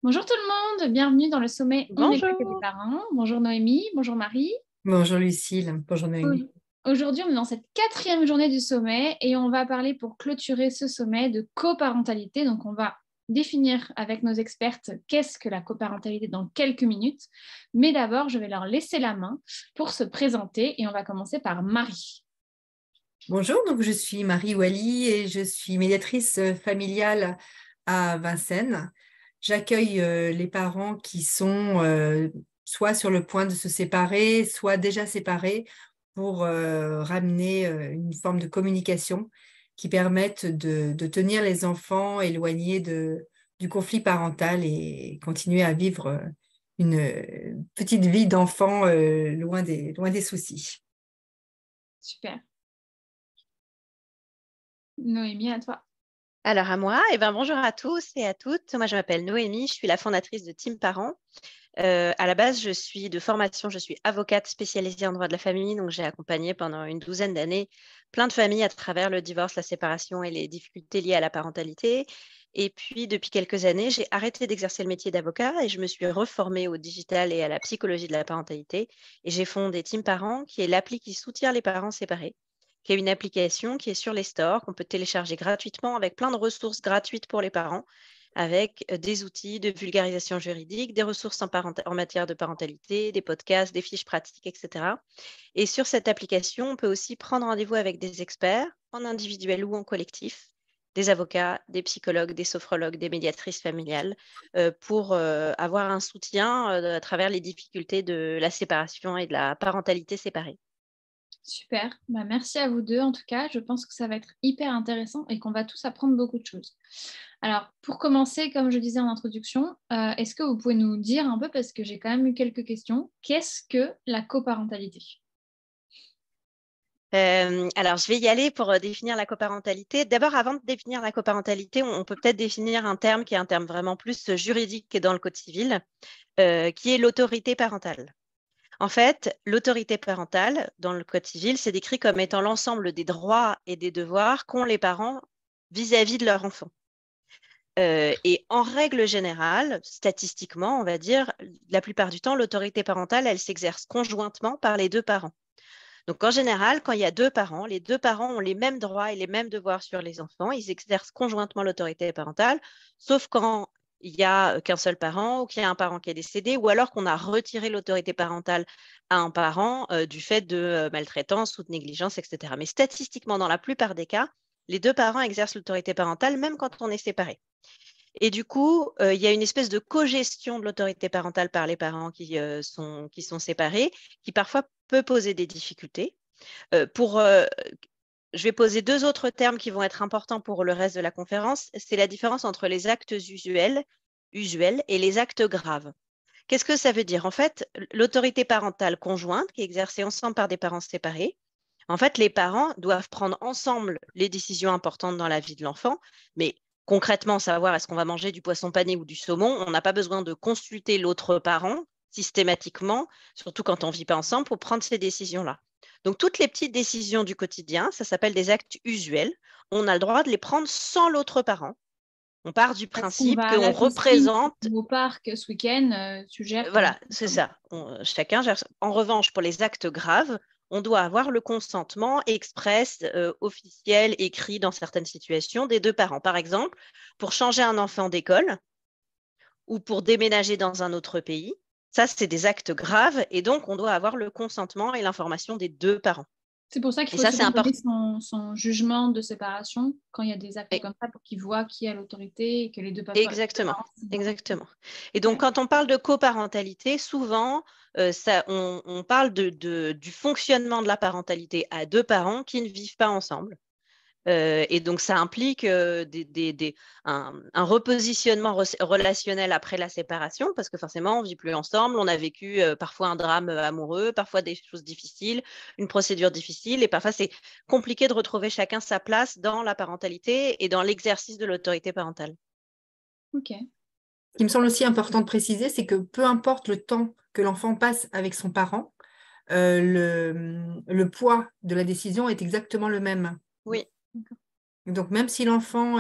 Bonjour tout le monde, bienvenue dans le sommet On n'est pas que des Bonjour. parents. Bonjour Noémie, bonjour Marie. Bonjour Lucille, bonjour Noémie. Aujourd'hui, on est dans cette quatrième journée du sommet et on va parler pour clôturer ce sommet de coparentalité. Donc, on va définir avec nos expertes qu'est-ce que la coparentalité dans quelques minutes. Mais d'abord, je vais leur laisser la main pour se présenter et on va commencer par Marie. Bonjour, donc je suis Marie Wally et je suis médiatrice familiale à Vincennes. J'accueille les parents qui sont soit sur le point de se séparer, soit déjà séparés pour ramener une forme de communication qui permette de tenir les enfants éloignés du conflit parental et continuer à vivre une petite vie d'enfant loin des soucis. Super. Noémie, à toi. Alors à moi, bonjour à tous et à toutes. Moi, je m'appelle Noémie, je suis la fondatrice de Team Parents. À la base, je suis de formation, je suis avocate spécialisée en droit de la famille, donc j'ai accompagné pendant une douzaine d'années plein de familles à travers le divorce, la séparation et les difficultés liées à la parentalité. Et puis, depuis quelques années, j'ai arrêté d'exercer le métier d'avocat et je me suis reformée au digital et à la psychologie de la parentalité. Et j'ai fondé Team Parents, qui est l'appli qui soutient les parents séparés, qui est une application qui est sur les stores, qu'on peut télécharger gratuitement avec plein de ressources gratuites pour les parents, avec des outils de vulgarisation juridique, des ressources en matière de parentalité, des podcasts, des fiches pratiques, etc. Et sur cette application, on peut aussi prendre rendez-vous avec des experts, en individuel ou en collectif, des avocats, des psychologues, des sophrologues, des médiatrices familiales, pour avoir un soutien à travers les difficultés de la séparation et de la parentalité séparée. Super, merci à vous deux en tout cas. Je pense que ça va être hyper intéressant et qu'on va tous apprendre beaucoup de choses. Alors, pour commencer, comme je disais en introduction, est-ce que vous pouvez nous dire un peu, parce que j'ai quand même eu quelques questions, qu'est-ce que la coparentalité? Alors, je vais y aller pour définir la coparentalité. D'abord, avant de définir la coparentalité, on peut peut-être définir un terme qui est un terme vraiment plus juridique que dans le Code civil, qui est l'autorité parentale. En fait, l'autorité parentale, dans le Code civil, c'est décrit comme étant l'ensemble des droits et des devoirs qu'ont les parents vis-à-vis de leur enfant. Et en règle générale, statistiquement, on va dire, la plupart du temps, l'autorité parentale, elle s'exerce conjointement par les deux parents. Donc, en général, quand il y a deux parents, les deux parents ont les mêmes droits et les mêmes devoirs sur les enfants. Ils exercent conjointement l'autorité parentale, sauf quand il n'y a qu'un seul parent ou qu'il y a un parent qui est décédé, ou alors qu'on a retiré l'autorité parentale à un parent du fait de maltraitance ou de négligence, etc. Mais statistiquement, dans la plupart des cas, les deux parents exercent l'autorité parentale, même quand on est séparé. Et du coup, il y a une espèce de cogestion de l'autorité parentale par les parents qui sont séparés, qui parfois peut poser des difficultés. Je vais poser deux autres termes qui vont être importants pour le reste de la conférence. C'est la différence entre les actes usuels et les actes graves. Qu'est-ce que ça veut dire? En fait, l'autorité parentale conjointe, qui est exercée ensemble par des parents séparés, en fait, les parents doivent prendre ensemble les décisions importantes dans la vie de l'enfant, mais concrètement, savoir est-ce qu'on va manger du poisson pané ou du saumon, on n'a pas besoin de consulter l'autre parent systématiquement, surtout quand on ne vit pas ensemble, pour prendre ces décisions-là. Donc, toutes les petites décisions du quotidien, ça s'appelle des actes usuels. On a le droit de les prendre sans l'autre parent. On part du Est-ce qu'on principe va à qu'on la piscine représente. ou au parc ce week-end, tu gères ton Voilà, enfant c'est comment? ça. Chacun gère. En revanche, pour les actes graves, on doit avoir le consentement express, officiel, écrit dans certaines situations des deux parents. Par exemple, pour changer un enfant d'école ou pour déménager dans un autre pays. Ça, c'est des actes graves et donc on doit avoir le consentement et l'information des deux parents. C'est pour ça qu'il Et faut ça, c'est souvent donner important. son jugement de séparation quand il y a des actes comme ça pour qu'il voit qui a l'autorité et que les deux Exactement, parents sont d'accord. exactement. Et donc, Ok. quand on parle de coparentalité, souvent, on parle du fonctionnement de la parentalité à deux parents qui ne vivent pas ensemble. Et donc, ça implique un repositionnement relationnel après la séparation, parce que forcément, on ne vit plus ensemble, on a vécu parfois un drame amoureux, parfois des choses difficiles, une procédure difficile, et parfois c'est compliqué de retrouver chacun sa place dans la parentalité et dans l'exercice de l'autorité parentale. Ok. Ce qui me semble aussi important de préciser, c'est que peu importe le temps que l'enfant passe avec son parent, le poids de la décision est exactement le même. Oui. Donc, même si l'enfant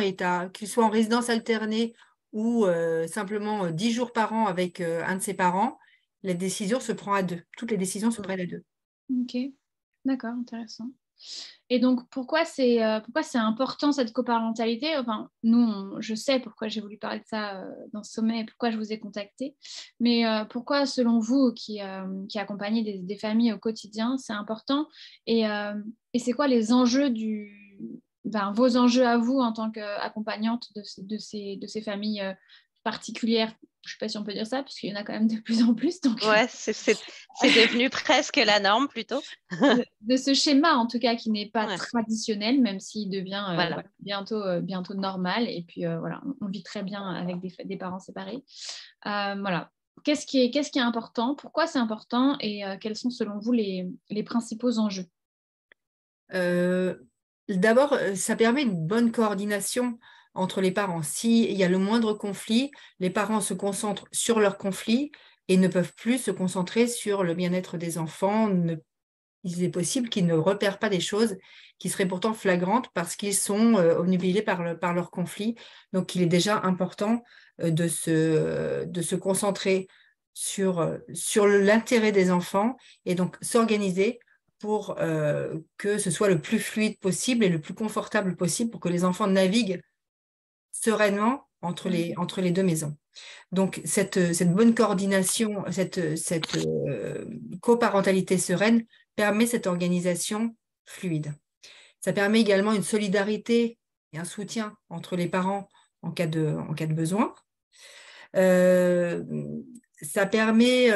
qu'il soit en résidence alternée ou simplement 10 jours par an avec un de ses parents, la décision se prend à deux. Toutes les décisions se prennent à deux. Ok, d'accord, intéressant. Et donc, pourquoi c'est important cette coparentalité? Enfin, nous, je sais pourquoi j'ai voulu parler de ça dans ce sommet et pourquoi je vous ai contacté. Mais pourquoi, selon vous, qui accompagnez des familles au quotidien, c'est important? Et c'est quoi les enjeux vos enjeux à vous en tant qu'accompagnante de ces familles particulières? Je ne sais pas si on peut dire ça, puisqu'il y en a quand même de plus en plus. Donc, Ouais, c'est devenu presque la norme plutôt. de ce schéma en tout cas qui n'est pas Ouais, traditionnel, même s'il devient voilà. voilà, bientôt normal. Et puis voilà, on vit très bien avec des parents séparés. Voilà. Qu'est-ce qui est important? Pourquoi c'est important? Et quels sont selon vous les principaux enjeux? D'abord, ça permet une bonne coordination entre les parents. S'il y a le moindre conflit, les parents se concentrent sur leur conflit et ne peuvent plus se concentrer sur le bien-être des enfants. Il est possible qu'ils ne repèrent pas des choses qui seraient pourtant flagrantes parce qu'ils sont obnubilés par leur conflit. Donc, il est déjà important de se concentrer sur l'intérêt des enfants et donc s'organiser pour que ce soit le plus fluide possible et le plus confortable possible pour que les enfants naviguent sereinement entre les deux maisons. Donc, cette bonne coordination, cette coparentalité sereine permet cette organisation fluide. Ça permet également une solidarité et un soutien entre les parents en cas de besoin. Ça permet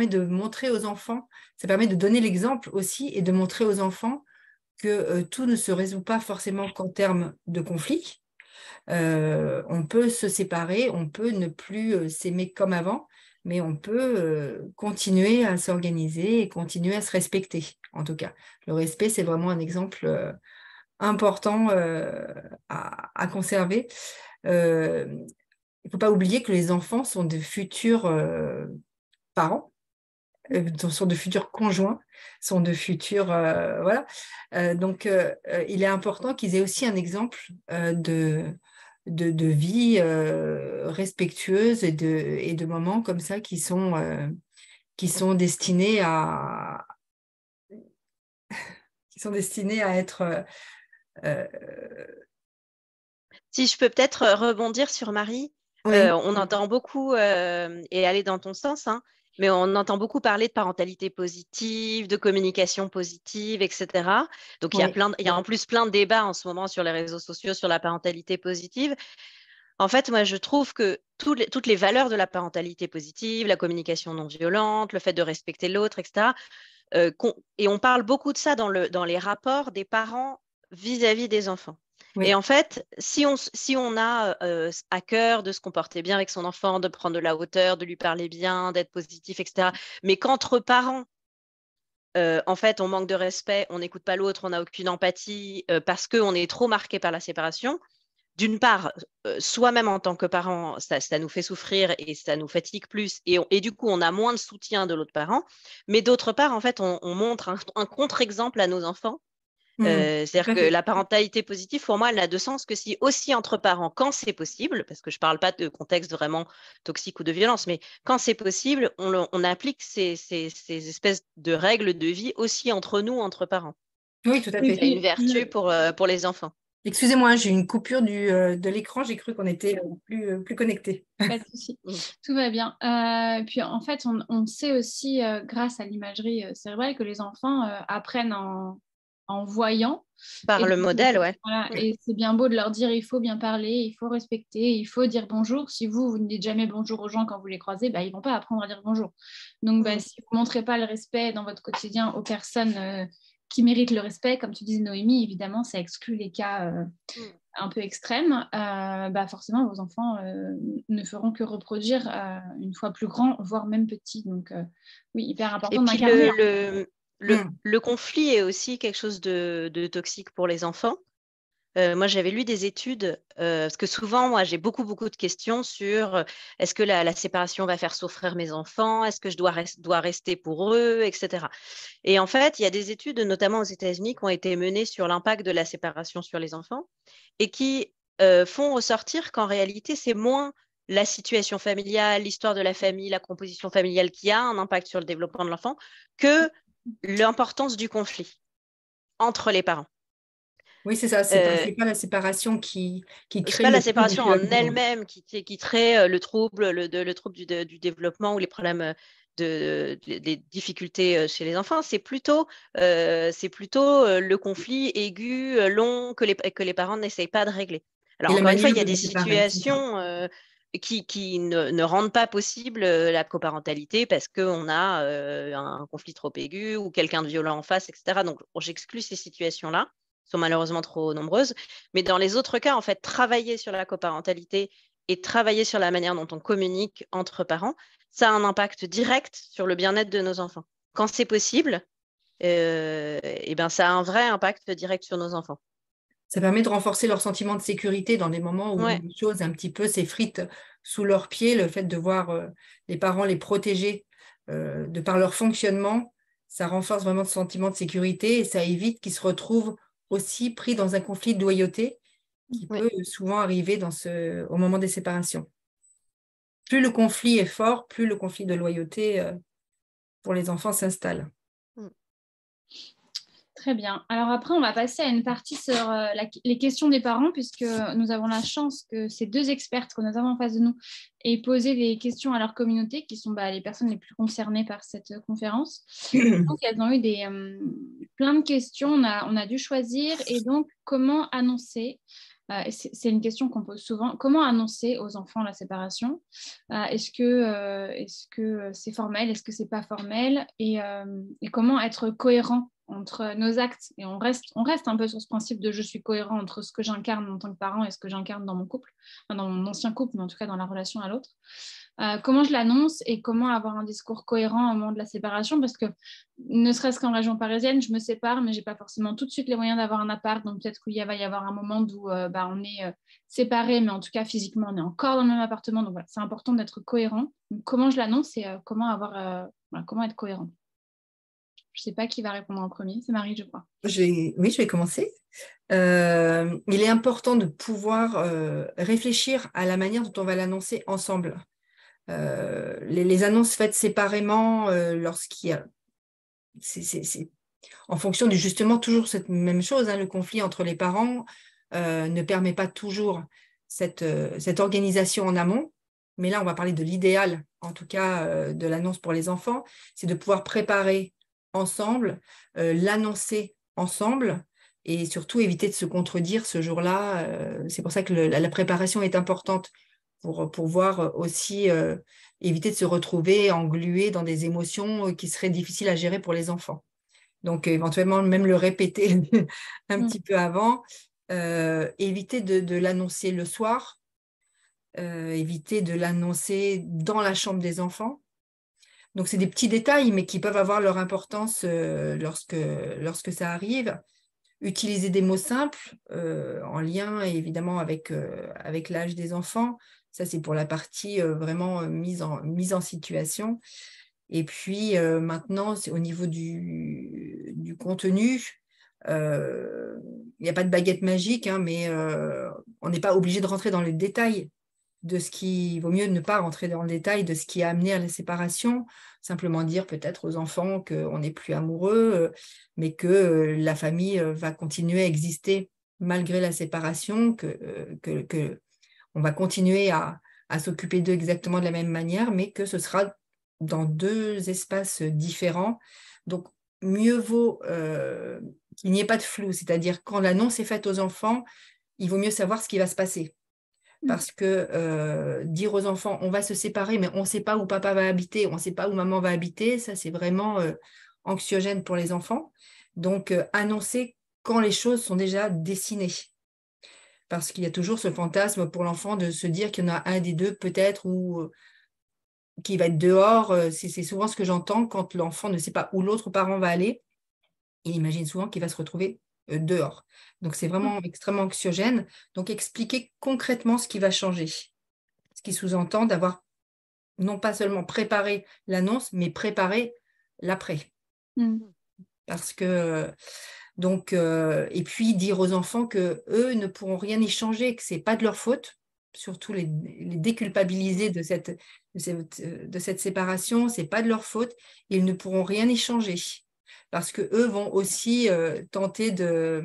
de montrer aux enfants, ça permet de donner l'exemple aussi et de montrer aux enfants que tout ne se résout pas forcément qu'en termes de conflit. On peut se séparer, on peut ne plus s'aimer comme avant, mais on peut continuer à s'organiser et continuer à se respecter, en tout cas. Le respect, c'est vraiment un exemple important à conserver. Il ne faut pas oublier que les enfants sont de futurs parents, sont de futurs conjoints, sont de futurs... voilà. Donc, il est important qu'ils aient aussi un exemple de vie respectueuse et de moments comme ça qui sont destinés à être Si je peux peut-être rebondir sur Marie, oui. on entend beaucoup, et aller dans ton sens, hein, mais on entend beaucoup parler de parentalité positive, de communication positive, etc. Donc, Oui. il y a en plus plein de débats en ce moment sur les réseaux sociaux sur la parentalité positive. En fait, moi, je trouve que toutes les valeurs de la parentalité positive, la communication non violente, le fait de respecter l'autre, etc., et on parle beaucoup de ça dans les rapports des parents vis-à-vis des enfants. Oui. Et en fait, si on a à cœur de se comporter bien avec son enfant, de prendre de la hauteur, de lui parler bien, d'être positif, etc., mais qu'entre parents, en fait, on manque de respect, on n'écoute pas l'autre, on n'a aucune empathie parce qu'on est trop marqué par la séparation, d'une part, soi-même en tant que parent, ça nous fait souffrir et ça nous fatigue plus. Et du coup, on a moins de soutien de l'autre parent. Mais d'autre part, en fait, on montre un contre-exemple à nos enfants. C'est-à-dire que la parentalité positive, pour moi, elle n'a de sens que si aussi entre parents, quand c'est possible, parce que je ne parle pas de contexte vraiment toxique ou de violence, mais quand c'est possible, on applique ces espèces de règles de vie aussi entre nous, entre parents. Oui, tout à Et fait. C'est une puis, vertu pour les enfants. Excusez-moi, j'ai eu une coupure de l'écran, j'ai cru qu'on était plus connectés. pas de souci, tout va bien. Puis en fait, on sait aussi, grâce à l'imagerie cérébrale, que les enfants apprennent en voyant. Par Et le donc, modèle, ouais. voilà, et c'est bien beau de leur dire il faut bien parler, il faut respecter, il faut dire bonjour. Si vous ne dites jamais bonjour aux gens quand vous les croisez, bah, ils ne vont pas apprendre à dire bonjour. Donc, si vous ne montrez pas le respect dans votre quotidien aux personnes qui méritent le respect, comme tu disais Noémie, évidemment, ça exclut les cas un peu extrêmes. Forcément, vos enfants ne feront que reproduire une fois plus grands, voire même petits. Donc, oui, hyper important Et puis d'incarner. le conflit est aussi quelque chose de toxique pour les enfants. Moi, j'avais lu des études, parce que souvent, moi, j'ai beaucoup de questions sur est-ce que la séparation va faire souffrir mes enfants, est-ce que je dois rester pour eux, etc. Et en fait, il y a des études, notamment aux États-Unis, qui ont été menées sur l'impact de la séparation sur les enfants et qui font ressortir qu'en réalité, c'est moins la situation familiale, l'histoire de la famille, la composition familiale qui a un impact sur le développement de l'enfant, que l'importance du conflit entre les parents. Oui, c'est ça, c'est pas la séparation qui C'est crée pas la le trouble séparation du en développement. elle-même qui crée le trouble, le trouble du développement ou les problèmes des difficultés chez les enfants. C'est plutôt le conflit aigu, long, que les parents n'essayent pas de régler. Et Alors, la encore une fois, manière il y a de des les séparer, c'est ça. situations qui ne rendent pas possible la coparentalité parce qu'on a un conflit trop aigu ou quelqu'un de violent en face, etc. Donc, j'exclus ces situations-là, qui sont malheureusement trop nombreuses. Mais dans les autres cas, en fait, travailler sur la coparentalité et travailler sur la manière dont on communique entre parents, ça a un impact direct sur le bien-être de nos enfants. Quand c'est possible, et ben, ça a un vrai impact direct sur nos enfants. Ça permet de renforcer leur sentiment de sécurité dans des moments où Ouais. les choses un petit peu s'effritent sous leurs pieds. Le fait de voir les parents les protéger de par leur fonctionnement, ça renforce vraiment ce sentiment de sécurité et ça évite qu'ils se retrouvent aussi pris dans un conflit de loyauté qui Ouais. peut souvent arriver au moment des séparations. Plus le conflit est fort, plus le conflit de loyauté pour les enfants s'installe. Très bien. Alors après, on va passer à une partie sur les questions des parents, puisque nous avons la chance que ces deux expertes que nous avons en face de nous aient posé des questions à leur communauté, qui sont les personnes les plus concernées par cette conférence. Donc, elles ont eu plein de questions, on a dû choisir. Et donc, comment annoncer c'est une question qu'on pose souvent. Comment annoncer aux enfants la séparation? Est-ce que c'est formel? Est-ce que c'est pas formel? Et comment être cohérent entre nos actes? Et on reste un peu sur ce principe de je suis cohérent entre ce que j'incarne en tant que parent et ce que j'incarne dans mon couple, enfin, dans mon ancien couple, mais en tout cas dans la relation à l'autre. Comment je l'annonce et comment avoir un discours cohérent au moment de la séparation, parce que ne serait-ce qu'en région parisienne, je me sépare, mais j'ai pas forcément tout de suite les moyens d'avoir un appart, donc peut-être qu'il va y avoir un moment où on est séparés, mais en tout cas physiquement on est encore dans le même appartement, donc voilà, c'est important d'être cohérent. Donc, comment je l'annonce et comment être cohérent? Je sais pas qui va répondre en premier, c'est Marie, je crois. Oui, je vais commencer. Il est important de pouvoir réfléchir à la manière dont on va l'annoncer ensemble. Les annonces faites séparément, lorsqu'il y a... C'est en fonction du justement toujours cette même chose, hein, le conflit entre les parents ne permet pas toujours cette organisation en amont. Mais là, on va parler de l'idéal, en tout cas de l'annonce pour les enfants, c'est de pouvoir préparer ensemble, l'annoncer ensemble et surtout éviter de se contredire ce jour-là. C'est pour ça que la préparation est importante pour pouvoir aussi éviter de se retrouver englué dans des émotions qui seraient difficiles à gérer pour les enfants. Donc, éventuellement, même le répéter un petit peu avant. Éviter de l'annoncer le soir. Éviter de l'annoncer dans la chambre des enfants. Donc, c'est des petits détails, mais qui peuvent avoir leur importance lorsque ça arrive. Utiliser des mots simples en lien, évidemment, avec l'âge des enfants. Ça, c'est pour la partie vraiment mise en situation. Et puis, maintenant, c'est au niveau du contenu. Il n'y a pas de baguette magique, hein, mais on n'est pas obligé de rentrer dans les détails de ce qui vaut mieux ne pas rentrer dans le détail de ce qui a amené à la séparation, simplement dire peut-être aux enfants qu'on n'est plus amoureux, mais que la famille va continuer à exister malgré la séparation, que on va continuer à s'occuper d'eux exactement de la même manière, mais que ce sera dans deux espaces différents. Donc, mieux vaut qu'il n'y ait pas de flou, c'est-à-dire quand l'annonce est faite aux enfants, il vaut mieux savoir ce qui va se passer. Parce que dire aux enfants, on va se séparer, mais on ne sait pas où papa va habiter, on ne sait pas où maman va habiter, ça c'est vraiment anxiogène pour les enfants. Donc, annoncer quand les choses sont déjà dessinées. Parce qu'il y a toujours ce fantasme pour l'enfant de se dire qu'il y en a un des deux peut-être ou qui va être dehors. C'est souvent ce que j'entends quand l'enfant ne sait pas où l'autre parent va aller. Il imagine souvent qu'il va se retrouver dehors. Donc, c'est vraiment extrêmement anxiogène. Donc, expliquer concrètement ce qui va changer. Ce qui sous-entend d'avoir non pas seulement préparé l'annonce, mais préparé l'après. Parce que, et puis dire aux enfants qu'eux ne pourront rien y changer, que ce n'est pas de leur faute, surtout les déculpabiliser de cette séparation. Ce n'est pas de leur faute. Ils ne pourront rien y changer parce qu'eux vont aussi tenter de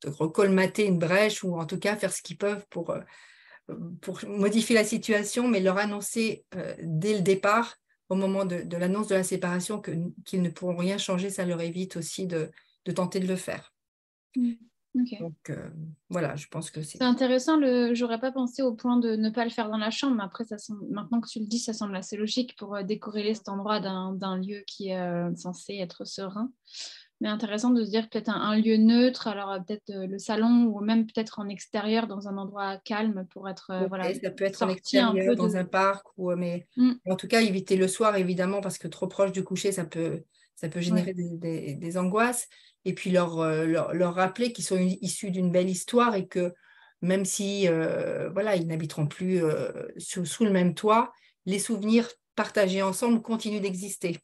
recolmater une brèche ou en tout cas faire ce qu'ils peuvent pour modifier la situation, mais leur annoncer dès le départ, au moment de l'annonce de la séparation, qu'ils ne pourront rien changer, ça leur évite aussi de tenter de le faire. Okay. Donc, voilà, je pense que c'est intéressant. J'aurais pas pensé au point de ne pas le faire dans la chambre, mais après, maintenant que tu le dis, ça semble assez logique pour décorréler cet endroit d'un lieu qui est censé être serein. Mais intéressant de se dire peut-être un lieu neutre, alors peut-être le salon ou même peut-être en extérieur dans un endroit calme pour être voilà, ça peut être en extérieur, extérieur, dans un parc, mais en tout cas, éviter le soir, évidemment, parce que trop proche du coucher, ça peut générer des angoisses. Et puis leur rappeler qu'ils sont issus d'une belle histoire et que même si voilà, ils n'habiteront plus sous le même toit, les souvenirs partagés ensemble continuent d'exister.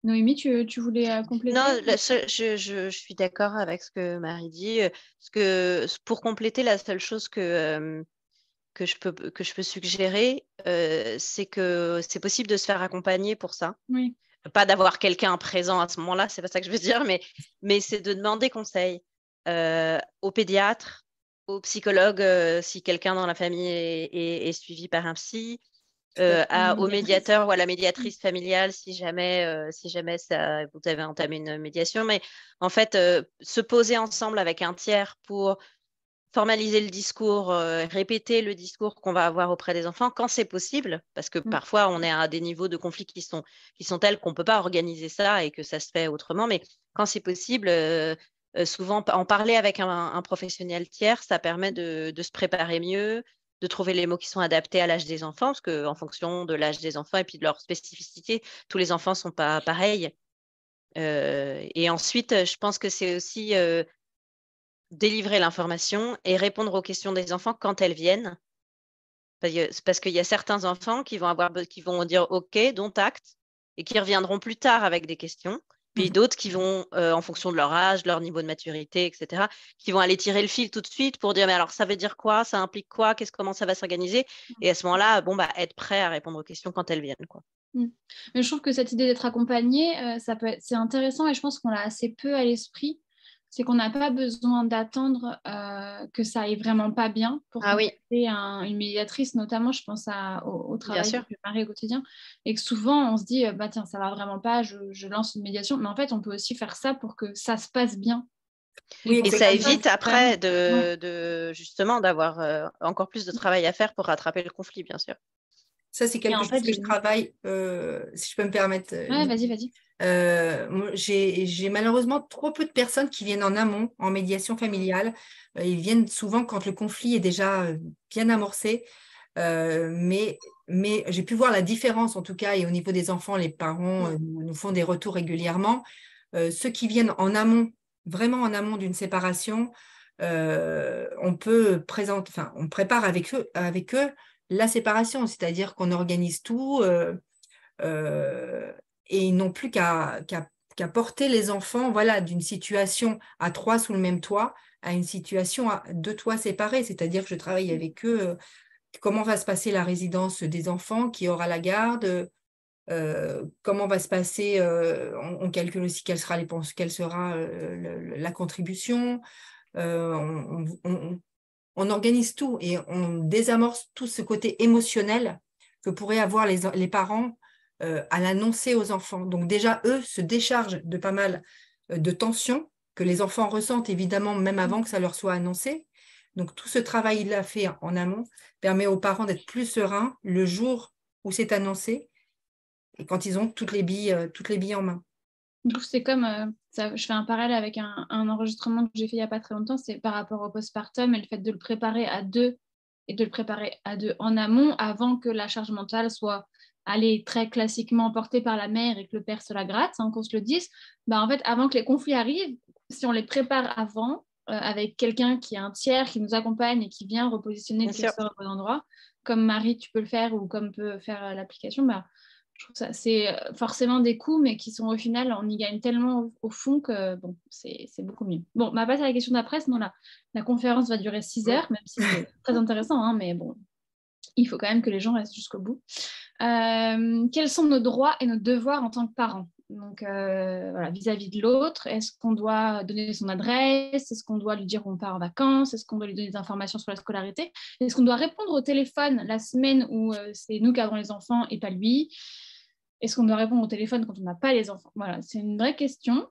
Noémie, tu voulais compléter? Non, je suis d'accord avec ce que Marie dit. Pour compléter, la seule chose que je peux suggérer, c'est que c'est possible de se faire accompagner pour ça. Oui. Pas d'avoir quelqu'un présent à ce moment-là, c'est pas ça que je veux dire, mais c'est de demander conseil au pédiatre, au psychologue, si quelqu'un dans la famille est suivi par un psy, au médiateur ou à la médiatrice familiale si jamais vous avez entamé une médiation. Mais en fait, se poser ensemble avec un tiers pour formaliser le discours, répéter le discours qu'on va avoir auprès des enfants quand c'est possible, parce que parfois on est à des niveaux de conflit qui sont tels qu'on ne peut pas organiser ça et que ça se fait autrement, mais quand c'est possible, souvent en parler avec un professionnel tiers, ça permet de se préparer mieux, de trouver les mots qui sont adaptés à l'âge des enfants, parce qu'en fonction de l'âge des enfants et puis de leur spécificité, tous les enfants ne sont pas pareils. Et ensuite, je pense que c'est aussi délivrer l'information et répondre aux questions des enfants quand elles viennent. Parce qu'il y a certains enfants qui vont dire OK, dont acte, et qui reviendront plus tard avec des questions. Puis d'autres qui vont, en fonction de leur âge, leur niveau de maturité, etc., qui vont aller tirer le fil tout de suite pour dire mais alors ça veut dire quoi, ça implique quoi, comment ça va s'organiser. Et à ce moment-là, être prêt à répondre aux questions quand elles viennent, quoi. Mais je trouve que cette idée d'être accompagné, c'est intéressant et je pense qu'on l'a assez peu à l'esprit. C'est qu'on n'a pas besoin d'attendre que ça aille vraiment pas bien pour contacter une médiatrice, notamment, je pense au travail que je fais au quotidien, et que souvent on se dit tiens, ça va vraiment pas, je lance une médiation, mais en fait on peut aussi faire ça pour que ça se passe bien. Oui, et ça évite après justement d'avoir encore plus de travail à faire pour rattraper le conflit, bien sûr. Ça, c'est quelque chose que je travaille, si je peux me permettre. Vas-y. J'ai malheureusement trop peu de personnes qui viennent en amont, en médiation familiale. Ils viennent souvent quand le conflit est déjà bien amorcé. Mais j'ai pu voir la différence, en tout cas, et au niveau des enfants, les parents nous font des retours régulièrement. Ceux qui viennent en amont, vraiment en amont d'une séparation, on prépare avec eux la séparation, c'est-à-dire qu'on organise tout et ils n'ont plus qu'à porter les enfants d'une situation à 3 sous le même toit à une situation à 2 toits séparés, c'est-à-dire que je travaille avec eux, comment va se passer la résidence des enfants, qui aura la garde, comment va se passer, on calcule aussi quelle sera la contribution, on organise tout et on désamorce tout ce côté émotionnel que pourraient avoir les parents à l'annoncer aux enfants. Donc déjà, eux se déchargent de pas mal de tensions que les enfants ressentent évidemment même avant que ça leur soit annoncé. Donc tout ce travail-là fait en amont permet aux parents d'être plus sereins le jour où c'est annoncé et quand ils ont toutes les billes en main. Du coup, c'est comme, je fais un parallèle avec un enregistrement que j'ai fait il n'y a pas très longtemps, c'est par rapport au postpartum et le fait de le préparer à deux et de le préparer à deux en amont avant que la charge mentale soit très classiquement portée par la mère et que le père se la gratte, qu'on se le dise. En fait, avant que les conflits arrivent, si on les prépare avant, avec quelqu'un qui est un tiers, qui nous accompagne et qui vient repositionner le curseur au bon endroit, comme Marie, tu peux le faire ou comme peut faire l'application, je Je trouve ça, c'est forcément des coûts, mais qui sont au final, on y gagne tellement au fond que bon, c'est beaucoup mieux. Bon, on va passer à la question d'après, sinon la conférence va durer 6 heures, même si c'est très intéressant, hein, mais bon, il faut quand même que les gens restent jusqu'au bout. Quels sont nos droits et nos devoirs en tant que parents? Donc, voilà, vis-à-vis de l'autre, est-ce qu'on doit donner son adresse? Est-ce qu'on doit lui dire où on part en vacances? Est-ce qu'on doit lui donner des informations sur la scolarité? Est-ce qu'on doit répondre au téléphone la semaine où c'est nous qui avons les enfants et pas lui? Est-ce qu'on doit répondre au téléphone quand on n'a pas les enfants? Voilà, c'est une vraie question.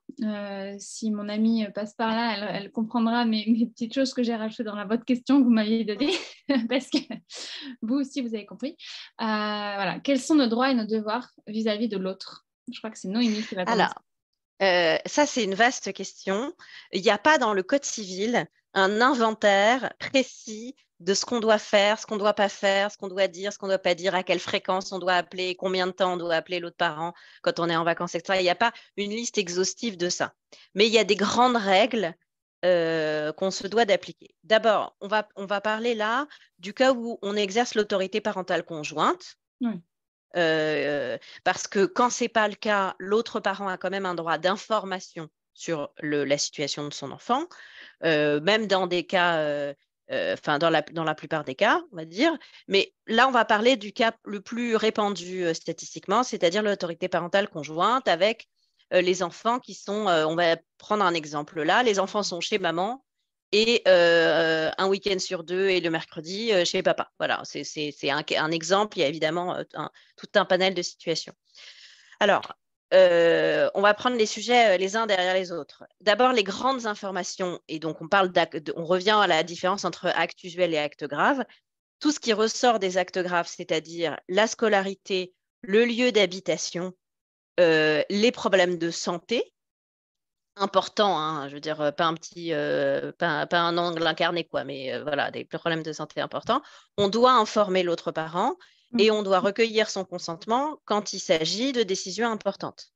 Si mon amie passe par là, elle comprendra mes petites choses que j'ai rajoutées dans votre question que vous m'aviez donnée, parce que vous aussi, vous avez compris. Voilà, quels sont nos droits et nos devoirs vis-à-vis de l'autre? Je crois que c'est Noémie qui va commencer. Alors, ça, c'est une vaste question. Il n'y a pas dans le Code civil un inventaire précis de ce qu'on doit faire, ce qu'on ne doit pas faire, ce qu'on doit dire, ce qu'on ne doit pas dire, à quelle fréquence on doit appeler, combien de temps on doit appeler l'autre parent quand on est en vacances, etc. Il n'y a pas une liste exhaustive de ça. Mais il y a des grandes règles qu'on se doit d'appliquer. D'abord, on va parler là du cas où on exerce l'autorité parentale conjointe. Oui. Parce que quand ce n'est pas le cas, l'autre parent a quand même un droit d'information sur la situation de son enfant, même dans des cas, dans la plupart des cas, on va dire. Mais là, on va parler du cas le plus répandu statistiquement, c'est-à-dire l'autorité parentale conjointe avec les enfants qui sont, on va prendre un exemple là, les enfants sont chez maman et un week-end sur 2 et le mercredi chez papa. Voilà, c'est un exemple. Il y a évidemment tout un panel de situations. Alors, on va prendre les sujets les uns derrière les autres. D'abord, les grandes informations. Et donc, on revient à la différence entre acte usuel et acte grave. Tout ce qui ressort des actes graves, c'est-à-dire la scolarité, le lieu d'habitation, les problèmes de santé, important, hein, je veux dire, pas un angle incarné, quoi, mais voilà, des problèmes de santé importants. On doit informer l'autre parent et on doit recueillir son consentement quand il s'agit de décisions importantes.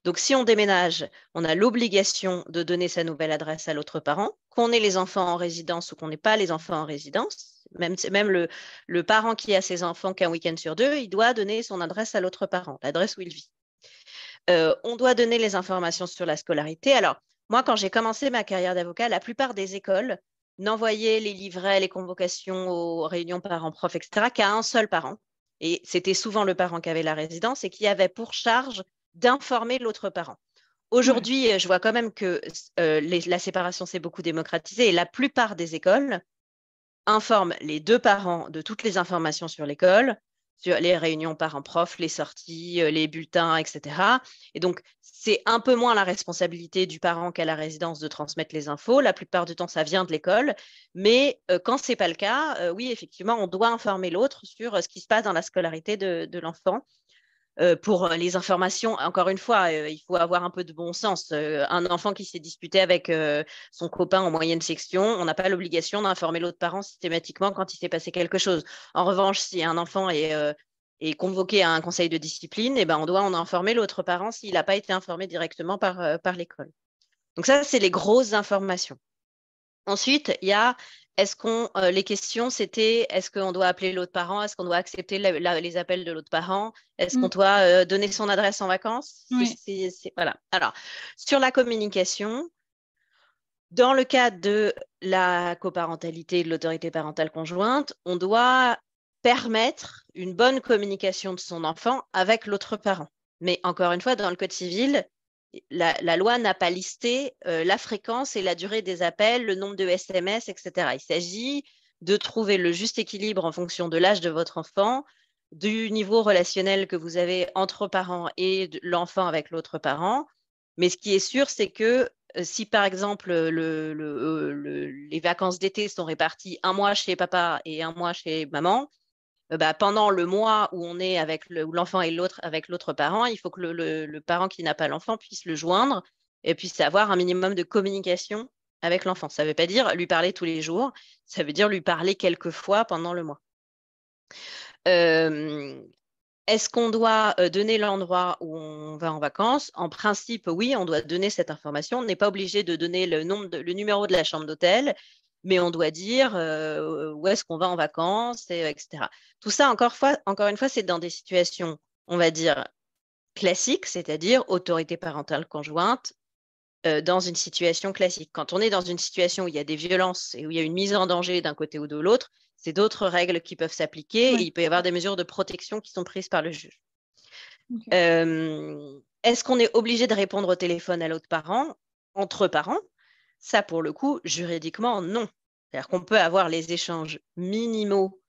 Donc, si on déménage, on a l'obligation de donner sa nouvelle adresse à l'autre parent, qu'on ait les enfants en résidence ou qu'on n'ait pas les enfants en résidence. Même le parent qui a ses enfants qu'un week-end sur 2, il doit donner son adresse à l'autre parent, l'adresse où il vit. On doit donner les informations sur la scolarité. Alors, moi, quand j'ai commencé ma carrière d'avocat, la plupart des écoles n'envoyaient les livrets, les convocations aux réunions parents-prof, etc., qu'à un seul parent. Et c'était souvent le parent qui avait la résidence et qui avait pour charge d'informer l'autre parent. Aujourd'hui, je vois quand même que la séparation s'est beaucoup démocratisée et la plupart des écoles informent les deux parents de toutes les informations sur l'école, sur les réunions parents-prof, les sorties, les bulletins, etc. Et donc, c'est un peu moins la responsabilité du parent qu'à la résidence de transmettre les infos. La plupart du temps, ça vient de l'école. Mais quand ce n'est pas le cas, oui, effectivement, on doit informer l'autre sur ce qui se passe dans la scolarité de l'enfant. Pour les informations, encore une fois, il faut avoir un peu de bon sens. Un enfant qui s'est disputé avec son copain en moyenne section, on n'a pas l'obligation d'informer l'autre parent systématiquement quand il s'est passé quelque chose. En revanche, si un enfant est convoqué à un conseil de discipline, eh ben, on doit en informer l'autre parent s'il n'a pas été informé directement par l'école. Donc ça, c'est les grosses informations. Ensuite, il y a les questions, c'était est-ce qu'on doit appeler l'autre parent? Est-ce qu'on doit accepter les appels de l'autre parent? Est-ce qu'on doit donner son adresse en vacances? Oui. Voilà. Alors, sur la communication, dans le cadre de la coparentalité et de l'autorité parentale conjointe, on doit permettre une bonne communication de son enfant avec l'autre parent. Mais encore une fois, dans le Code civil, la loi n'a pas listé la fréquence et la durée des appels, le nombre de SMS, etc. Il s'agit de trouver le juste équilibre en fonction de l'âge de votre enfant, du niveau relationnel que vous avez entre parents et l'enfant avec l'autre parent. Mais ce qui est sûr, c'est que si par exemple les vacances d'été sont réparties un mois chez papa et un mois chez maman, pendant le mois où on est où l'enfant est avec l'autre parent, il faut que le parent qui n'a pas l'enfant puisse le joindre et puisse avoir un minimum de communication avec l'enfant. Ça ne veut pas dire lui parler tous les jours, ça veut dire lui parler quelques fois pendant le mois. Est-ce qu'on doit donner l'endroit où on va en vacances? En principe, oui, on doit donner cette information. On n'est pas obligé de donner le numéro de la chambre d'hôtel, mais on doit dire où est-ce qu'on va en vacances, etc. Tout ça, encore une fois, c'est dans des situations, on va dire, classique, c'est-à-dire autorité parentale conjointe dans une situation classique. Quand on est dans une situation où il y a des violences et où il y a une mise en danger d'un côté ou de l'autre, c'est d'autres règles qui peuvent s'appliquer et il peut y avoir des mesures de protection qui sont prises par le juge. Est-ce qu'on est obligé de répondre au téléphone à l'autre parent, entre parents? Ça, pour le coup, juridiquement, non. C'est-à-dire qu'on peut avoir les échanges minimaux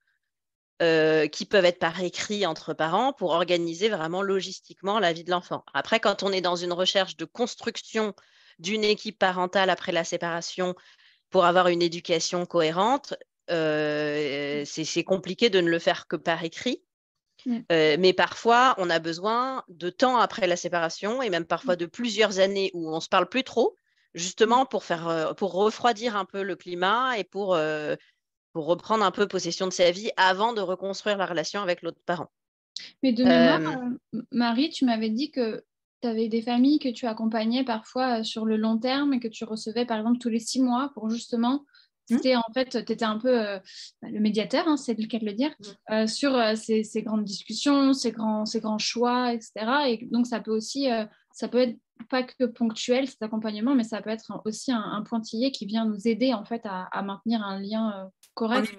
qui peuvent être par écrit entre parents pour organiser vraiment logistiquement la vie de l'enfant. Après, quand on est dans une recherche de construction d'une équipe parentale après la séparation pour avoir une éducation cohérente, c'est compliqué de ne le faire que par écrit. Mais parfois, on a besoin de temps après la séparation et même parfois de plusieurs années où on ne se parle plus trop, justement pour refroidir un peu le climat et pour reprendre un peu possession de sa vie avant de reconstruire la relation avec l'autre parent. Mais de mémoire, Marie, tu m'avais dit que tu avais des familles que tu accompagnais parfois sur le long terme et que tu recevais par exemple tous les 6 mois pour justement, c'était en fait, tu étais un peu le médiateur, hein, c'est le cas de le dire, sur ces grandes discussions, ces grands choix, etc. Et donc ça peut aussi, ça peut être pas que ponctuel cet accompagnement, mais ça peut être aussi un pointillé qui vient nous aider en fait à maintenir un lien correct.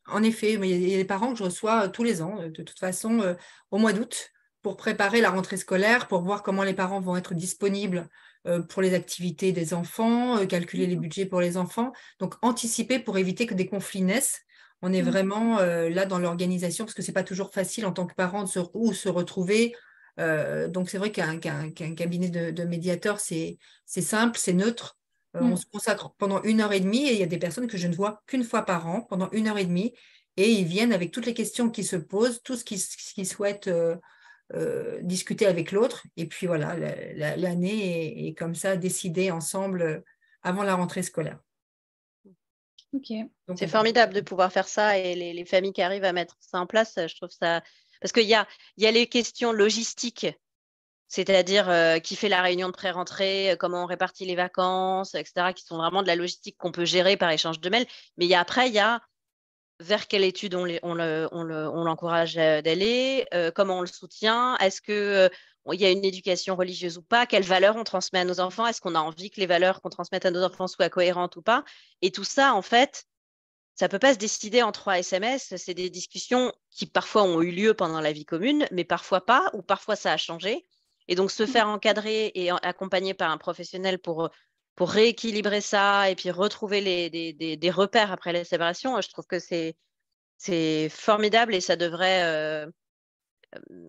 En effet, mais il y a des parents que je reçois tous les ans, de toute façon, au mois d'août, pour préparer la rentrée scolaire, pour voir comment les parents vont être disponibles pour les activités des enfants, calculer les budgets pour les enfants. Donc, anticiper pour éviter que des conflits naissent. On est vraiment là dans l'organisation, parce que ce n'est pas toujours facile en tant que parent de se retrouver. Donc, c'est vrai qu'un cabinet de médiateur, c'est simple, c'est neutre. On se consacre pendant 1 heure et demie et il y a des personnes que je ne vois qu'une fois par an pendant 1 heure et demie et ils viennent avec toutes les questions qui se posent, tout ce qu'ils souhaitent discuter avec l'autre. Et puis voilà, l'année est comme ça décidée ensemble avant la rentrée scolaire. C'est formidable de pouvoir faire ça et les familles qui arrivent à mettre ça en place, je trouve ça… Parce qu'il y a les questions logistiques. C'est-à-dire qui fait la réunion de pré-rentrée, comment on répartit les vacances, etc., qui sont vraiment de la logistique qu'on peut gérer par échange de mails. Mais après, il y a vers quelle étude on l'encourage d'aller, comment on le soutient, est-ce qu'il y a une éducation religieuse ou pas, quelles valeurs on transmet à nos enfants, est-ce qu'on a envie que les valeurs qu'on transmette à nos enfants soient cohérentes ou pas. Et tout ça, en fait, ça ne peut pas se décider en 3 SMS. C'est des discussions qui parfois ont eu lieu pendant la vie commune, mais parfois pas, ou parfois ça a changé. Et donc, se faire encadrer et accompagner par un professionnel pour rééquilibrer ça et puis retrouver des repères après la séparation, je trouve que c'est formidable et ça devrait,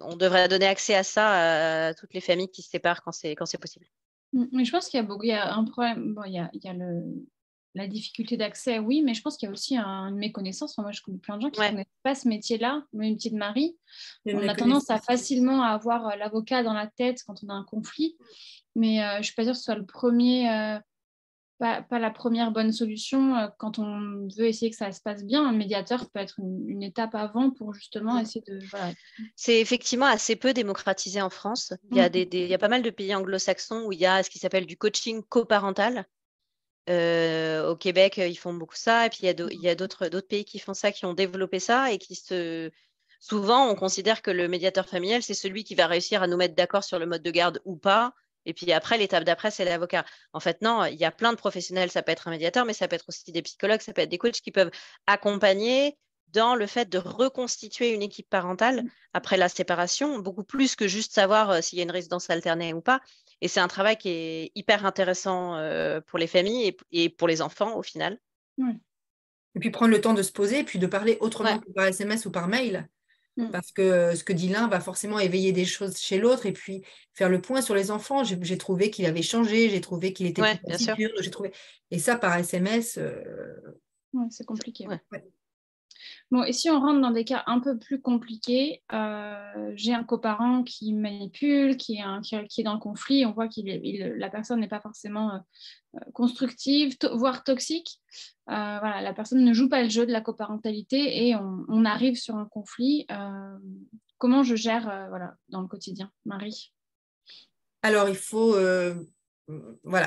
on devrait donner accès à ça à toutes les familles qui se séparent quand c'est possible. Mais je pense qu'il y a un problème. Bon, il y a la difficulté d'accès, oui, mais je pense qu'il y a aussi une méconnaissance. Enfin, moi, je connais plein de gens qui ne connaissent pas ce métier-là, le métier de Marie. On a tendance à facilement avoir l'avocat dans la tête quand on a un conflit, mais je ne suis pas sûre que ce soit le premier, pas la première bonne solution. Quand on veut essayer que ça se passe bien, un médiateur peut être une étape avant pour justement essayer de… Voilà. C'est effectivement assez peu démocratisé en France. Il y a pas mal de pays anglo-saxons où il y a ce qui s'appelle du coaching coparental. Au Québec, ils font beaucoup ça. Et puis, il y a d'autres pays qui font ça, qui ont développé ça et souvent, on considère que le médiateur familial, c'est celui qui va réussir à nous mettre d'accord sur le mode de garde ou pas. Et puis après, l'étape d'après, c'est l'avocat. En fait, non, il y a plein de professionnels. Ça peut être un médiateur, mais ça peut être aussi des psychologues, ça peut être des coachs qui peuvent accompagner dans le fait de reconstituer une équipe parentale après la séparation, beaucoup plus que juste savoir s'il y a une résidence alternée ou pas. Et c'est un travail qui est hyper intéressant pour les familles et pour les enfants au final. Et puis prendre le temps de se poser et puis de parler autrement que par SMS ou par mail. Parce que ce que dit l'un va forcément éveiller des choses chez l'autre et puis faire le point sur les enfants. J'ai trouvé qu'il avait changé, j'ai trouvé qu'il était plus taciturne, et ça par SMS. C'est compliqué. Bon, et si on rentre dans des cas un peu plus compliqués, j'ai un coparent qui manipule, qui est dans le conflit, on voit que la personne n'est pas forcément constructive, voire toxique. Voilà, la personne ne joue pas le jeu de la coparentalité et on arrive sur un conflit. Comment je gère dans le quotidien, Marie? Alors, il faut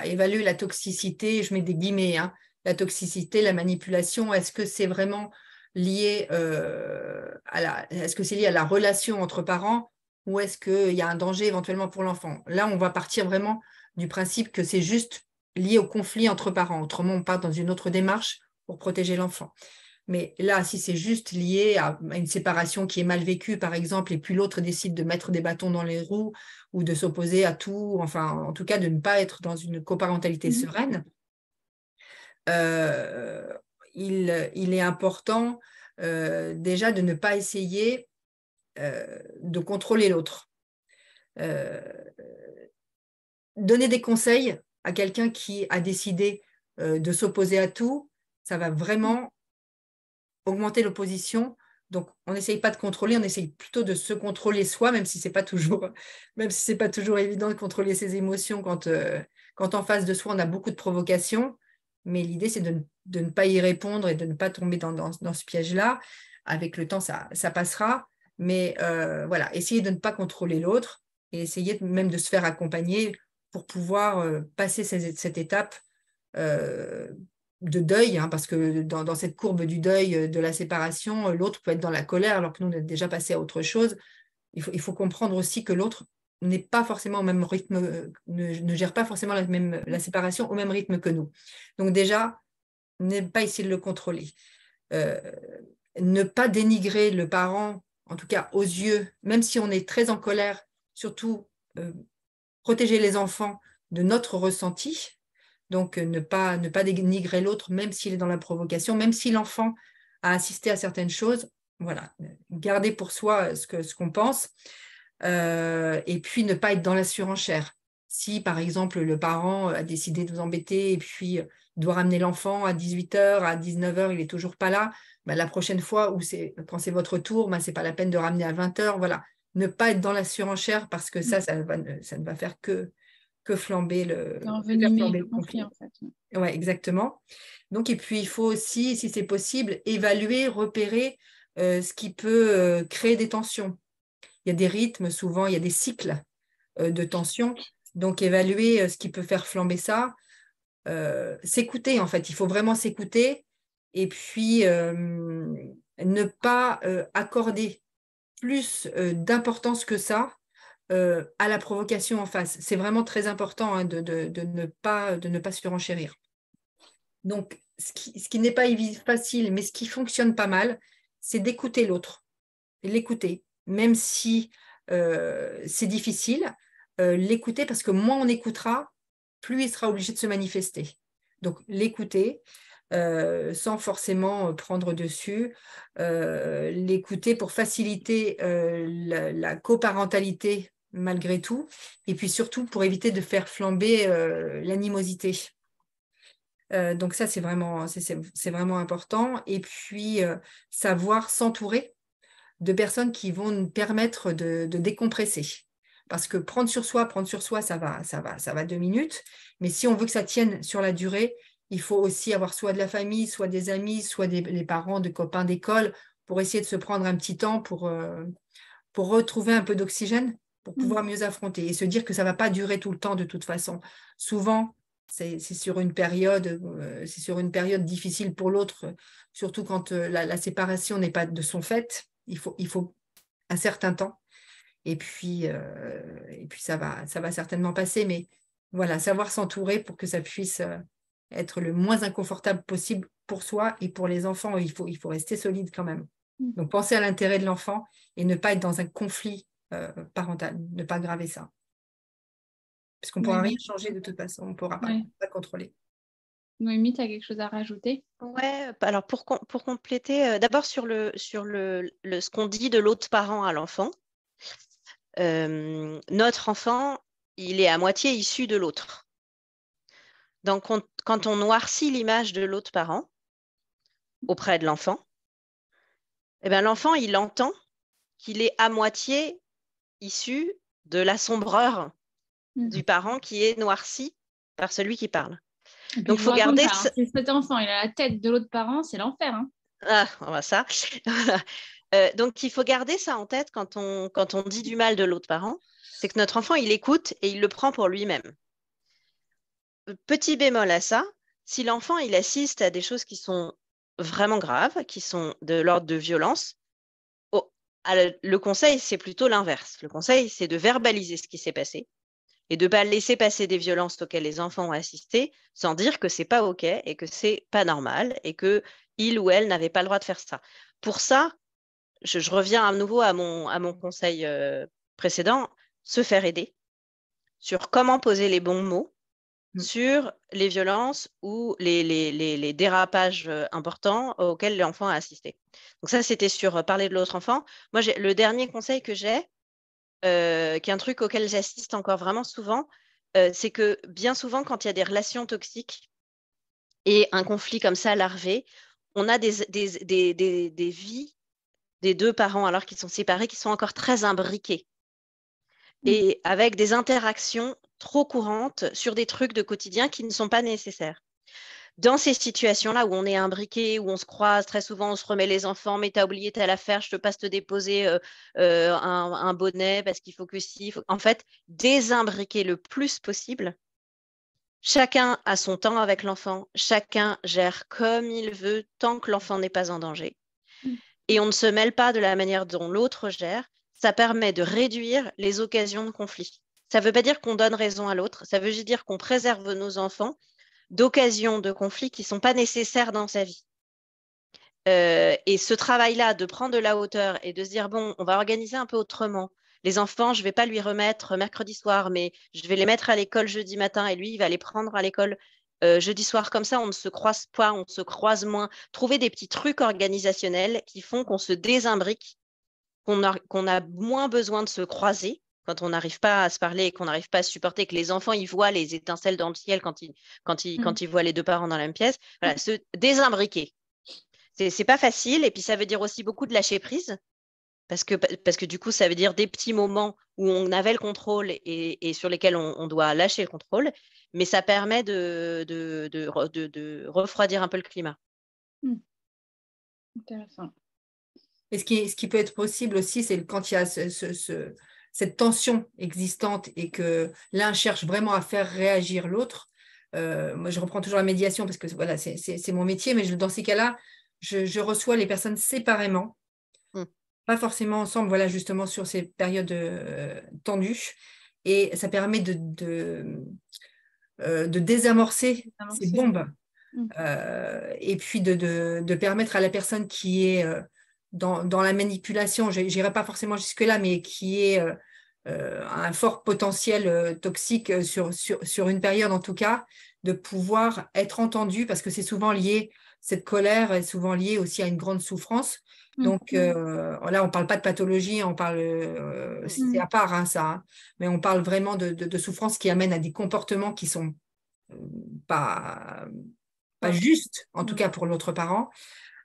évaluer la toxicité, je mets des guillemets, hein, la toxicité, la manipulation. Est-ce que c'est vraiment lié est-ce que c'est lié à la relation entre parents ou est-ce qu'il y a un danger éventuellement pour l'enfant? Là, on va partir vraiment du principe que c'est juste lié au conflit entre parents. Autrement, on part dans une autre démarche pour protéger l'enfant. Mais là, si c'est juste lié à une séparation qui est mal vécue, par exemple, et puis l'autre décide de mettre des bâtons dans les roues ou de s'opposer à tout, enfin, en tout cas, de ne pas être dans une coparentalité sereine, il est important déjà de ne pas essayer de contrôler l'autre. Donner des conseils à quelqu'un qui a décidé de s'opposer à tout, ça va vraiment augmenter l'opposition. Donc, on n'essaye pas de contrôler, on essaye plutôt de se contrôler soi, même si ce n'est pas toujours évident de contrôler ses émotions quand en face de soi, on a beaucoup de provocations. Mais l'idée, c'est de ne pas y répondre et de ne pas tomber dans ce piège-là. Avec le temps, ça passera. Mais voilà, essayer de ne pas contrôler l'autre et essayer même de se faire accompagner pour pouvoir passer cette étape de deuil, hein, parce que dans cette courbe du deuil, de la séparation, l'autre peut être dans la colère alors que nous, on est déjà passé à autre chose. Il faut comprendre aussi que l'autre n'est pas forcément au même rythme, ne gère pas forcément la séparation au même rythme que nous. Donc déjà, ne pas essayer de le contrôler. Ne pas dénigrer le parent, en tout cas aux yeux, même si on est très en colère, surtout protéger les enfants de notre ressenti. Donc, ne pas dénigrer l'autre, même s'il est dans la provocation, même si l'enfant a assisté à certaines choses. Voilà, garder pour soi ce qu'on pense. Et puis, ne pas être dans la surenchère. Si, par exemple, le parent a décidé de vous embêter et puis doit ramener l'enfant à 18h, à 19h, il n'est toujours pas là, ben, la prochaine fois, quand c'est votre tour, ben, ce n'est pas la peine de ramener à 20h. Voilà, ne pas être dans la surenchère parce que ça ne va faire que flamber le conflit, en fait. Ouais, exactement. Donc, et puis, il faut aussi, si c'est possible, évaluer, repérer ce qui peut créer des tensions. Il y a des rythmes, souvent, il y a des cycles de tension. Donc, évaluer ce qui peut faire flamber ça. S'écouter, en fait. Il faut vraiment s'écouter et puis ne pas accorder plus d'importance que ça à la provocation en face. C'est vraiment très important, hein, de ne pas surenchérir. Donc, ce qui n'est pas facile, mais ce qui fonctionne pas mal, c'est d'écouter l'autre, l'écouter, même si c'est difficile, l'écouter parce que moins on écoutera, plus il sera obligé de se manifester. Donc, l'écouter, sans forcément prendre dessus, l'écouter pour faciliter la coparentalité malgré tout, et puis surtout pour éviter de faire flamber l'animosité. Donc ça, c'est vraiment important. Et puis, savoir s'entourer de personnes qui vont nous permettre de décompresser. Parce que prendre sur soi, ça va 2 minutes. Mais si on veut que ça tienne sur la durée, il faut aussi avoir soit de la famille, soit des amis, soit les parents, de copains d'école, pour essayer de se prendre un petit temps pour retrouver un peu d'oxygène, pour pouvoir mieux affronter et se dire que ça ne va pas durer tout le temps de toute façon. Souvent, c'est sur une période difficile pour l'autre, surtout quand la séparation n'est pas de son fait. Il faut un certain temps. Et puis ça va certainement passer. Mais voilà, savoir s'entourer pour que ça puisse être le moins inconfortable possible pour soi et pour les enfants. Il faut rester solide quand même. Donc, penser à l'intérêt de l'enfant et ne pas être dans un conflit parental, ne pas aggraver ça. Parce qu'on ne pourra rien changer de toute façon, on ne pourra pas contrôler. Noémie, tu as quelque chose à rajouter? Ouais, alors pour compléter, d'abord sur ce qu'on dit de l'autre parent à l'enfant. Notre enfant, il est à moitié issu de l'autre. Donc, quand on noircit l'image de l'autre parent auprès de l'enfant, eh bien, l'enfant, il entend qu'il est à moitié issu de la sombreur du parent qui est noirci par celui qui parle. Donc, il faut garder ça. Si cet enfant il a la tête de l'autre parent, c'est l'enfer. Hein. Ah, on va ça. Donc, il faut garder ça en tête quand on dit du mal de l'autre parent. C'est que notre enfant, il écoute et il le prend pour lui-même. Petit bémol à ça, si l'enfant, il assiste à des choses qui sont vraiment graves, qui sont de l'ordre de violence, le conseil, c'est plutôt l'inverse. Le conseil, c'est de verbaliser ce qui s'est passé et de ne pas laisser passer des violences auxquelles les enfants ont assisté sans dire que c'est pas OK et que c'est pas normal et que il ou elle n'avait pas le droit de faire ça. Pour ça, je reviens à nouveau à mon conseil précédent, se faire aider sur comment poser les bons mots sur les violences ou les dérapages importants auxquels l'enfant a assisté. Donc ça, c'était sur parler de l'autre enfant. Moi, le dernier conseil que j'ai, qui est un truc auquel j'assiste encore vraiment souvent, c'est que bien souvent, quand il y a des relations toxiques et un conflit comme ça larvé, on a des vies des deux parents, alors qu'ils sont séparés, qui sont encore très imbriqués et avec des interactions trop courantes sur des trucs de quotidien qui ne sont pas nécessaires. Dans ces situations-là où on est imbriqué, où on se croise, très souvent on se remet les enfants, mais t'as oublié telle affaire, je te passe te déposer un bonnet parce qu'il faut que si. En fait, désimbriquer le plus possible. Chacun a son temps avec l'enfant, chacun gère comme il veut tant que l'enfant n'est pas en danger. Et on ne se mêle pas de la manière dont l'autre gère. Ça permet de réduire les occasions de conflit. Ça ne veut pas dire qu'on donne raison à l'autre, ça veut juste dire qu'on préserve nos enfants d'occasions de conflits qui ne sont pas nécessaires dans sa vie. Et ce travail-là, de prendre de la hauteur et de se dire, bon, on va organiser un peu autrement. Les enfants, je ne vais pas lui remettre mercredi soir, mais je vais les mettre à l'école jeudi matin et lui, il va les prendre à l'école jeudi soir. Comme ça, on ne se croise pas, on se croise moins. Trouver des petits trucs organisationnels qui font qu'on se désimbrique, qu'on a moins besoin de se croiser quand on n'arrive pas à se parler et qu'on n'arrive pas à se supporter, que les enfants, ils voient les étincelles dans le ciel quand ils voient les deux parents dans la même pièce. Voilà, se désimbriquer. C'est pas facile, et puis ça veut dire aussi beaucoup de lâcher prise, parce que du coup, ça veut dire des petits moments où on avait le contrôle et sur lesquels on doit lâcher le contrôle, mais ça permet de refroidir un peu le climat. Intéressant. Et ce qui peut être possible aussi, c'est quand il y a cette tension existante et que l'un cherche vraiment à faire réagir l'autre. Moi, je reprends toujours la médiation parce que voilà, c'est mon métier, mais dans ces cas-là, je reçois les personnes séparément, pas forcément ensemble, voilà, justement sur ces périodes tendues. Et ça permet de désamorcer ces bombes. Et puis de permettre à la personne qui est dans la manipulation, je n'irai pas forcément jusque-là, mais qui est un fort potentiel toxique sur une période en tout cas, de pouvoir être entendu, parce que c'est souvent lié, cette colère est souvent liée aussi à une grande souffrance. Donc là, on ne parle pas de pathologie, on parle, c'est à part ça, hein, mais on parle vraiment de souffrance qui amène à des comportements qui sont pas juste, en tout cas pour l'autre parent.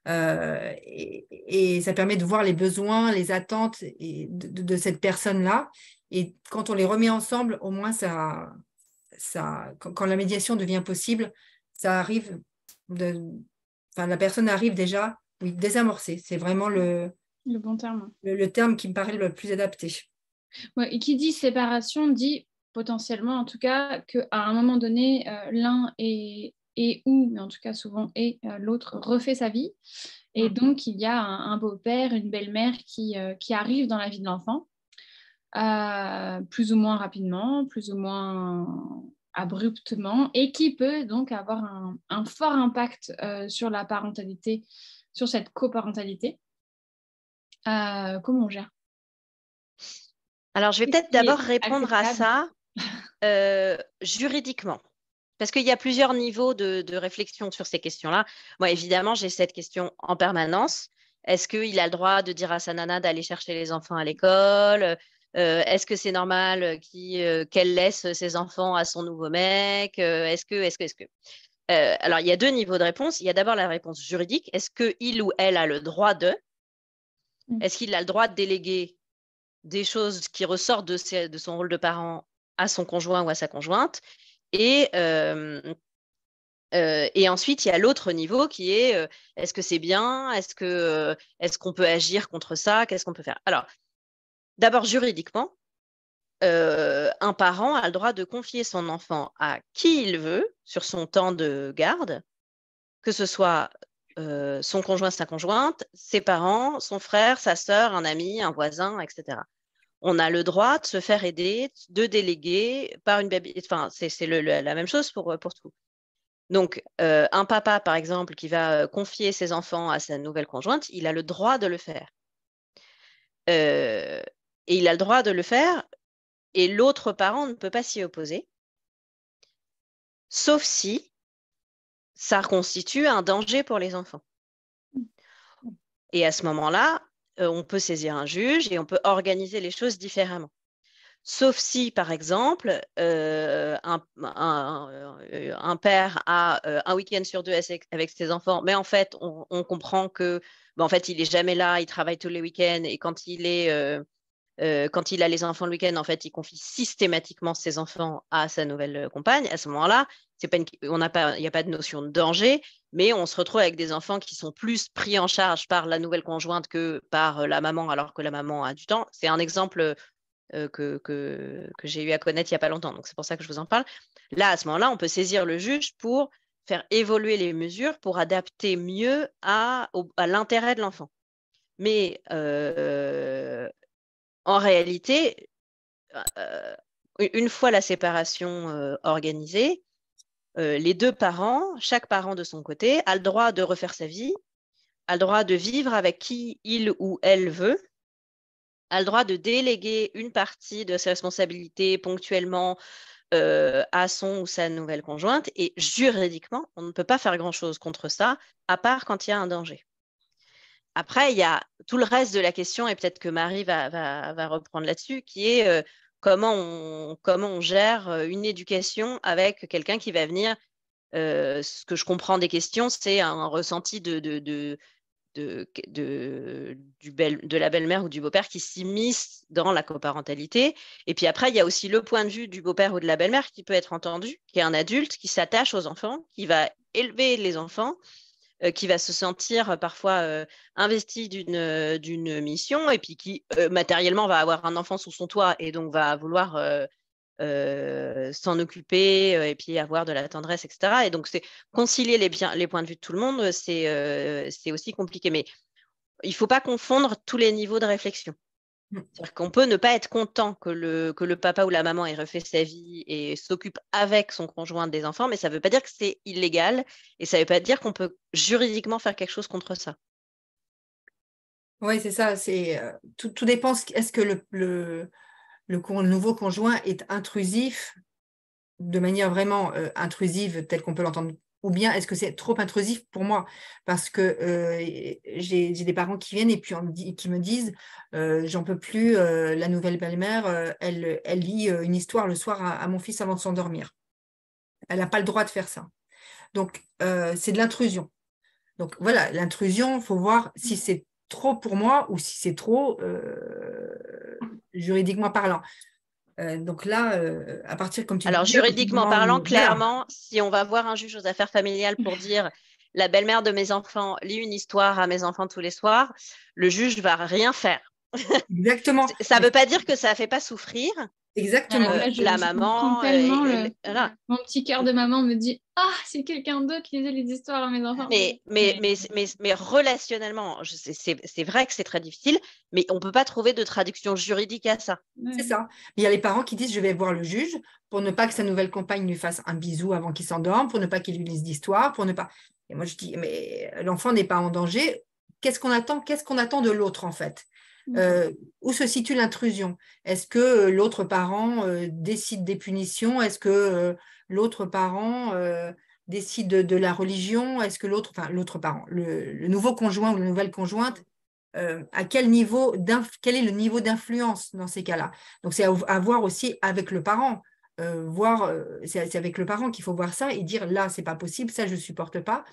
Et ça permet de voir les besoins, les attentes de cette personne-là. Et quand on les remet ensemble, au moins, quand la médiation devient possible, ça arrive, la personne arrive déjà, oui, désamorcée. C'est vraiment le bon terme. Le terme qui me paraît le plus adapté. Ouais, et qui dit séparation dit potentiellement, en tout cas, qu'à un moment donné, l'un mais en tout cas souvent l'autre refait sa vie. Et donc, il y a un beau-père, une belle-mère qui arrive dans la vie de l'enfant, plus ou moins rapidement, plus ou moins abruptement, et qui peut donc avoir un fort impact sur la parentalité, sur cette coparentalité. Comment on gère? Alors, je vais peut-être d'abord répondre à ça juridiquement. Parce qu'il y a plusieurs niveaux de réflexion sur ces questions-là. Moi, évidemment, j'ai cette question en permanence. Est-ce qu'il a le droit de dire à sa nana d'aller chercher les enfants à l'école? Est-ce que c'est normal qu'elle laisse ses enfants à son nouveau mec? Est-ce que alors, il y a deux niveaux de réponse. Il y a d'abord la réponse juridique. Est-ce qu'il ou elle a le droit de? Est-ce qu'il a le droit de déléguer des choses qui ressortent de son rôle de parent à son conjoint ou à sa conjointe? Et ensuite, il y a l'autre niveau qui est est-ce que c'est bien? Est-ce qu'on peut agir contre ça? Qu'est-ce qu'on peut faire? Alors, d'abord, juridiquement, un parent a le droit de confier son enfant à qui il veut sur son temps de garde, que ce soit son conjoint, sa conjointe, ses parents, son frère, sa sœur, un ami, un voisin, etc. On a le droit de se faire aider, de déléguer par une enfin, c'est la même chose pour tout. Donc, un papa, par exemple, qui va confier ses enfants à sa nouvelle conjointe, il a le droit de le faire. Et il a le droit de le faire, et l'autre parent ne peut pas s'y opposer, sauf si ça constitue un danger pour les enfants. Et à ce moment-là, on peut saisir un juge et on peut organiser les choses différemment. Sauf si, par exemple, un père a un week-end sur 2 avec ses enfants, mais en fait, on comprend que, en fait, il n'est jamais là, il travaille tous les week-ends, et quand il a les enfants le week-end, en fait, il confie systématiquement ses enfants à sa nouvelle compagne. À ce moment-là, il n'y a pas de notion de danger, mais on se retrouve avec des enfants qui sont plus pris en charge par la nouvelle conjointe que par la maman, alors que la maman a du temps. C'est un exemple que j'ai eu à connaître il n'y a pas longtemps. Donc, c'est pour ça que je vous en parle. Là, à ce moment-là, on peut saisir le juge pour faire évoluer les mesures pour adapter mieux à l'intérêt de l'enfant. Mais en réalité, une fois la séparation organisée, les deux parents, chaque parent de son côté, a le droit de refaire sa vie, a le droit de vivre avec qui il ou elle veut, a le droit de déléguer une partie de ses responsabilités ponctuellement à son ou sa nouvelle conjointe. Et juridiquement, on ne peut pas faire grand-chose contre ça, à part quand il y a un danger. Après, il y a tout le reste de la question, et peut-être que Marie va reprendre là-dessus, qui est comment on gère une éducation avec quelqu'un qui va venir. Ce que je comprends des questions, c'est un ressenti de la belle-mère ou du beau-père qui s'immisce dans la coparentalité. Et puis après, il y a aussi le point de vue du beau-père ou de la belle-mère qui peut être entendu, qui est un adulte qui s'attache aux enfants, qui va élever les enfants, qui va se sentir parfois investi d'une mission, et puis qui matériellement va avoir un enfant sous son toit et donc va vouloir s'en occuper et puis avoir de la tendresse, etc. Et donc, c'est concilier les points de vue de tout le monde, c'est aussi compliqué. Mais il ne faut pas confondre tous les niveaux de réflexion. C'est-à-dire qu'on peut ne pas être content que le papa ou la maman ait refait sa vie et s'occupe avec son conjoint des enfants, mais ça ne veut pas dire que c'est illégal, et ça ne veut pas dire qu'on peut juridiquement faire quelque chose contre ça. Oui, c'est ça. Tout dépend. Est-ce que le nouveau conjoint est intrusif de manière vraiment intrusive, telle qu'on peut l'entendre, ou bien est-ce que c'est trop intrusif pour moi? Parce que j'ai des parents qui viennent et puis qui me disent j'en peux plus, la nouvelle belle-mère, elle lit une histoire le soir à mon fils avant de s'endormir. Elle n'a pas le droit de faire ça. Donc, c'est de l'intrusion. Donc, voilà, l'intrusion, il faut voir si c'est trop pour moi ou si c'est trop juridiquement parlant. Donc là, à partir, comme tu Alors, disais, juridiquement parlant, clairement, si on va voir un juge aux affaires familiales pour dire la belle-mère de mes enfants lit une histoire à mes enfants tous les soirs, le juge ne va rien faire. Exactement. Ça ne veut pas dire que ça ne fait pas souffrir. Exactement. Alors là, la je maman, comprends tellement voilà. mon petit cœur de maman me dit « Ah, c'est quelqu'un d'autre qui lisait les histoires à mes enfants. » Mais relationnellement, c'est vrai que c'est très difficile, mais on ne peut pas trouver de traduction juridique à ça. C'est ça. Mais il y a les parents qui disent je vais voir le juge pour ne pas que sa nouvelle compagne lui fasse un bisou avant qu'il s'endorme, pour ne pas qu'il lui lise d'histoire, pour ne pas. Et moi je dis mais l'enfant n'est pas en danger. Qu'est-ce qu'on attend de l'autre en fait? Où se situe l'intrusion? Est-ce que l'autre parent décide des punitions? Est-ce que l'autre parent décide de la religion? Est-ce que l'autre parent, le nouveau conjoint ou la nouvelle conjointe, quel est le niveau d'influence dans ces cas-là? Donc, c'est à voir aussi avec le parent. C'est avec le parent qu'il faut voir ça et dire là, c'est pas possible, ça, je ne supporte pas.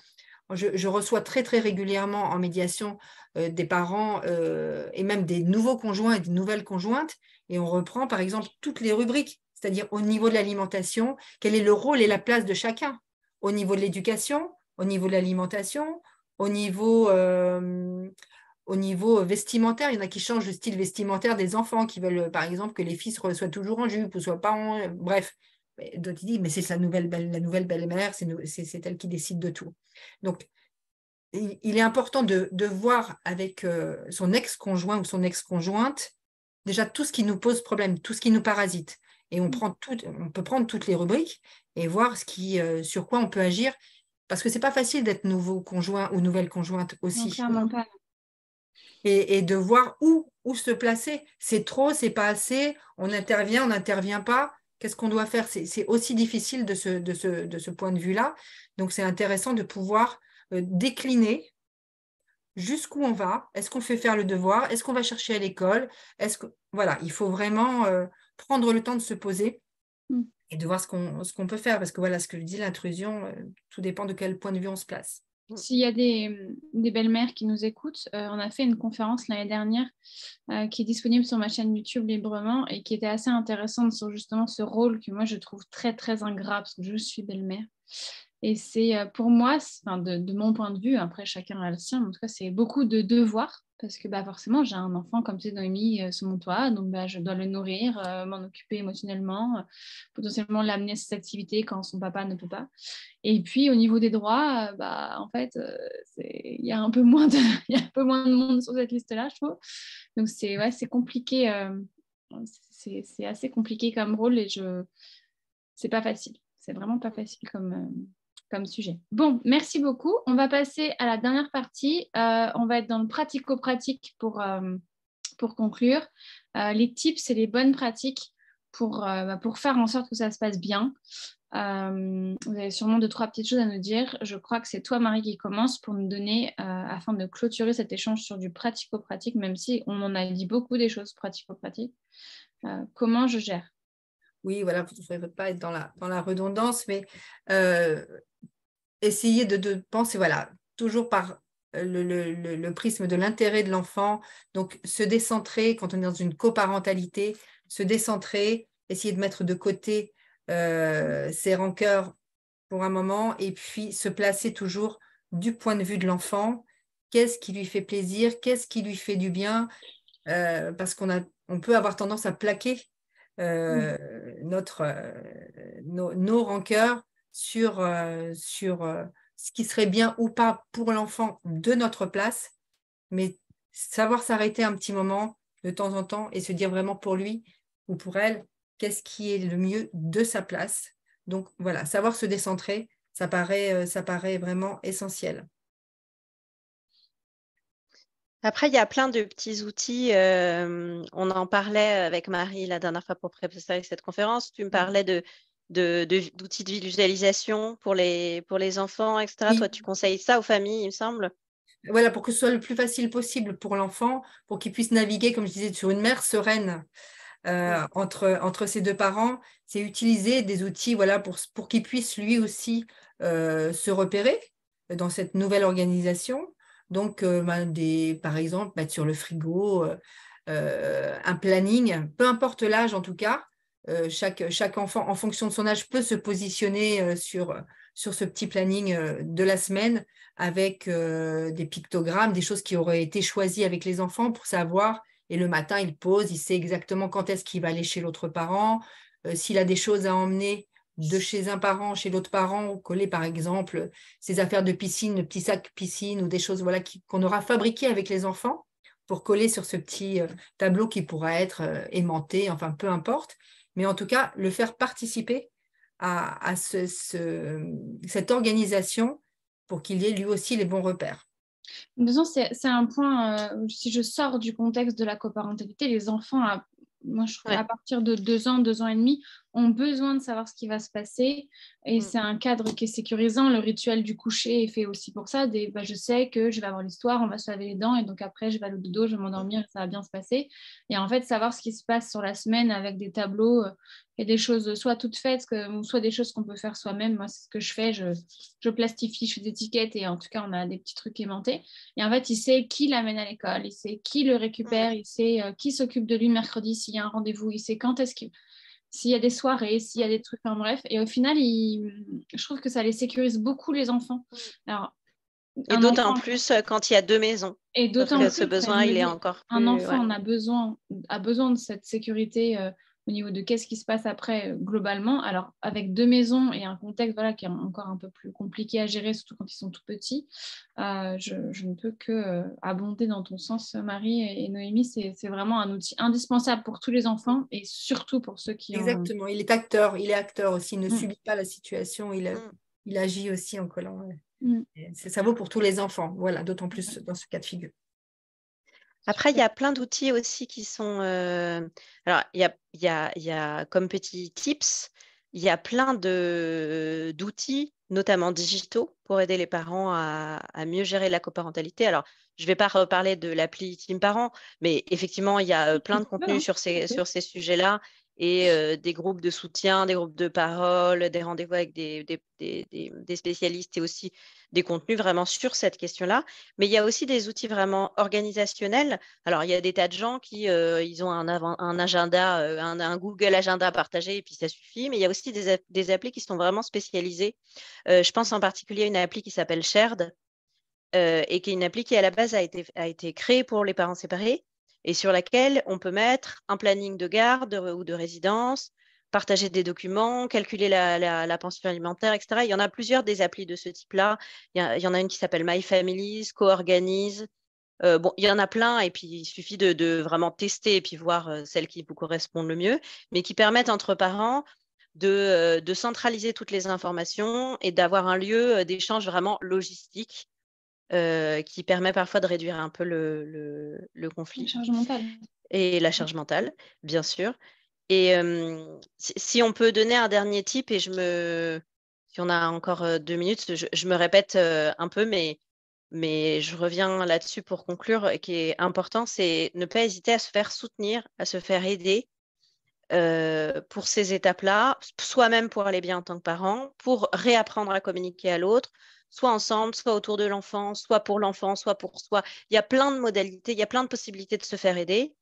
Je reçois très, très régulièrement en médiation des parents et même des nouveaux conjoints et des nouvelles conjointes, et on reprend, par exemple, toutes les rubriques, c'est-à-dire au niveau de l'alimentation, quel est le rôle et la place de chacun, au niveau de l'éducation, au niveau de l'alimentation, au niveau vestimentaire. Il y en a qui changent le style vestimentaire des enfants, qui veulent, par exemple, que les filles soient toujours en jupe ou soient pas en... Bref. D'autres disent, mais c'est la nouvelle belle-mère, c'est elle qui décide de tout. Donc, il est important de voir avec son ex-conjoint ou son ex-conjointe déjà tout ce qui nous pose problème, tout ce qui nous parasite. Et on peut prendre toutes les rubriques et voir sur quoi on peut agir, parce que c'est pas facile d'être nouveau conjoint ou nouvelle conjointe Non, aussi. clairement pas. Et de voir où se placer. C'est trop, c'est pas assez, on n'intervient pas. Qu'est-ce qu'on doit faire? C'est aussi difficile de ce point de vue-là. Donc, c'est intéressant de pouvoir décliner jusqu'où on va. Est-ce qu'on fait faire le devoir? Est-ce qu'on va chercher à l'école? Voilà, il faut vraiment prendre le temps de se poser Mm. et de voir ce qu'on peut faire. Parce que voilà, ce que je dis, l'intrusion, tout dépend de quel point de vue on se place. S'il y a des belles-mères qui nous écoutent, on a fait une conférence l'année dernière qui est disponible sur ma chaîne YouTube librement et qui était assez intéressante sur justement ce rôle que moi je trouve très très ingrat parce que je suis belle-mère. Et c'est pour moi, de mon point de vue, après chacun a le sien, mais en tout cas c'est beaucoup de devoirs parce que forcément j'ai un enfant comme c'est Noémie sur mon toit, donc je dois le nourrir, m'en occuper émotionnellement, potentiellement l'amener à cette activité quand son papa ne peut pas. Et puis au niveau des droits, en fait, il y a un peu moins il y a un peu moins de monde sur cette liste-là, je trouve. Donc c'est compliqué, c'est assez compliqué comme rôle et c'est pas facile. C'est vraiment pas facile comme sujet. Bon, merci beaucoup. On va passer à la dernière partie. On va être dans le pratico-pratique pour conclure. Les tips et les bonnes pratiques pour faire en sorte que ça se passe bien. Vous avez sûrement 2-3 petites choses à nous dire. Je crois que c'est toi, Marie, qui commence pour nous donner, afin de clôturer cet échange sur du pratico-pratique, même si on en a dit beaucoup des choses pratico-pratiques. Comment je gère? Oui, voilà, vous ne devez pas être dans la redondance, mais essayer de penser, voilà, toujours par le prisme de l'intérêt de l'enfant, donc se décentrer quand on est dans une coparentalité, se décentrer, essayer de mettre de côté ses rancœurs pour un moment et puis se placer toujours du point de vue de l'enfant. Qu'est-ce qui lui fait plaisir? Qu'est-ce qui lui fait du bien? Parce on peut avoir tendance à plaquer nos rancœurs sur ce qui serait bien ou pas pour l'enfant de notre place, mais savoir s'arrêter un petit moment de temps en temps et se dire vraiment pour lui ou pour elle, qu'est-ce qui est le mieux de sa place. Donc voilà, savoir se décentrer, ça paraît vraiment essentiel. Après, il y a plein de petits outils. On en parlait avec Marie la dernière fois pour préparer cette conférence. Tu me parlais d'outils de visualisation pour les enfants, etc. Oui. Toi, tu conseilles ça aux familles, il me semble. Voilà, pour que ce soit le plus facile possible pour l'enfant, pour qu'il puisse naviguer, comme je disais, sur une mer sereine entre ses deux parents. C'est utiliser des outils voilà, pour qu'il puisse lui aussi se repérer dans cette nouvelle organisation. Donc, par exemple, mettre sur le frigo un planning, peu importe l'âge en tout cas. Chaque enfant, en fonction de son âge, peut se positionner sur ce petit planning de la semaine avec des pictogrammes, des choses qui auraient été choisies avec les enfants pour savoir. Et le matin, il pose, il sait exactement quand est-ce qu'il va aller chez l'autre parent. S'il a des choses à emmener de chez un parent, chez l'autre parent, coller par exemple ses affaires de piscine, le petit sac piscine ou des choses voilà, qu'on aura fabriquées avec les enfants pour coller sur ce petit tableau qui pourra être aimanté, enfin peu importe. Mais en tout cas, le faire participer à cette organisation pour qu'il y ait lui aussi les bons repères. De toute façon, c'est un point, si je sors du contexte de la coparentalité, les enfants, moi je trouve à partir de 2 ans, 2 ans et demi, ont besoin de savoir ce qui va se passer et c'est un cadre qui est sécurisant. Le rituel du coucher est fait aussi pour ça. Je sais que je vais avoir l'histoire, on va se laver les dents et donc après je vais aller au dodo, je vais m'endormir et ça va bien se passer. Et en fait, savoir ce qui se passe sur la semaine avec des tableaux et des choses soit toutes faites, soit des choses qu'on peut faire soi-même. Moi, c'est ce que je fais, je plastifie, je fais des étiquettes et en tout cas, on a des petits trucs aimantés. Et en fait, il sait qui l'amène à l'école, il sait qui le récupère, il sait qui s'occupe de lui mercredi s'il y a un rendez-vous, il sait quand est-ce s'il y a des soirées, s'il y a des trucs, enfin bref. Et au final, je trouve que ça les sécurise beaucoup, les enfants. Alors, et d'autant plus quand il y a 2 maisons. Et d'autant plus ce besoin, il est encore plus... Un enfant a besoin de cette sécurité au niveau de qu'est-ce qui se passe après globalement. Alors, avec 2 maisons et un contexte qui est encore un peu plus compliqué à gérer, surtout quand ils sont tout petits, je ne peux que abonder dans ton sens, Marie et Noémie. C'est vraiment un outil indispensable pour tous les enfants et surtout pour ceux qui Exactement, il est acteur aussi, il ne Mm. subit pas la situation, il agit aussi en collant. Mm. Ça vaut pour tous les enfants, voilà, d'autant plus dans ce cas de figure. Après, il y a plein d'outils aussi qui sont... Alors, il y a comme petits tips, il y a plein d'outils, notamment digitaux, pour aider les parents à mieux gérer la coparentalité. Alors, je ne vais pas reparler de l'appli Team Parents, mais effectivement, il y a plein de contenus sur ces sujets-là et des groupes de soutien, des groupes de parole, des rendez-vous avec des spécialistes et aussi des contenus vraiment sur cette question-là. Mais il y a aussi des outils vraiment organisationnels. Alors, il y a des tas de gens qui ils ont un agenda, un Google Agenda partagé et puis ça suffit. Mais il y a aussi des applis qui sont vraiment spécialisées. Je pense en particulier à une appli qui s'appelle Shared et qui est une appli qui, à la base, a été créée pour les parents séparés et sur laquelle on peut mettre un planning de garde ou de résidence, partager des documents, calculer la pension alimentaire, etc. Il y en a plusieurs des applis de ce type-là. Il y en a une qui s'appelle My Families, Co-Organise. Bon, il y en a plein et puis il suffit de vraiment tester et puis voir celles qui vous correspondent le mieux, mais qui permettent entre parents de centraliser toutes les informations et d'avoir un lieu d'échange vraiment logistique qui permet parfois de réduire un peu le conflit. La charge mentale. Et la charge mentale, bien sûr. Et si on peut donner un dernier tip, et si on a encore 2 minutes, je me répète un peu, mais je reviens là-dessus pour conclure, qui est important, c'est ne pas hésiter à se faire soutenir, à se faire aider pour ces étapes-là, soit même pour aller bien en tant que parent, pour réapprendre à communiquer à l'autre, soit ensemble, soit autour de l'enfant, soit pour l'enfant, soit pour soi. Il y a plein de modalités, il y a plein de possibilités de se faire aider.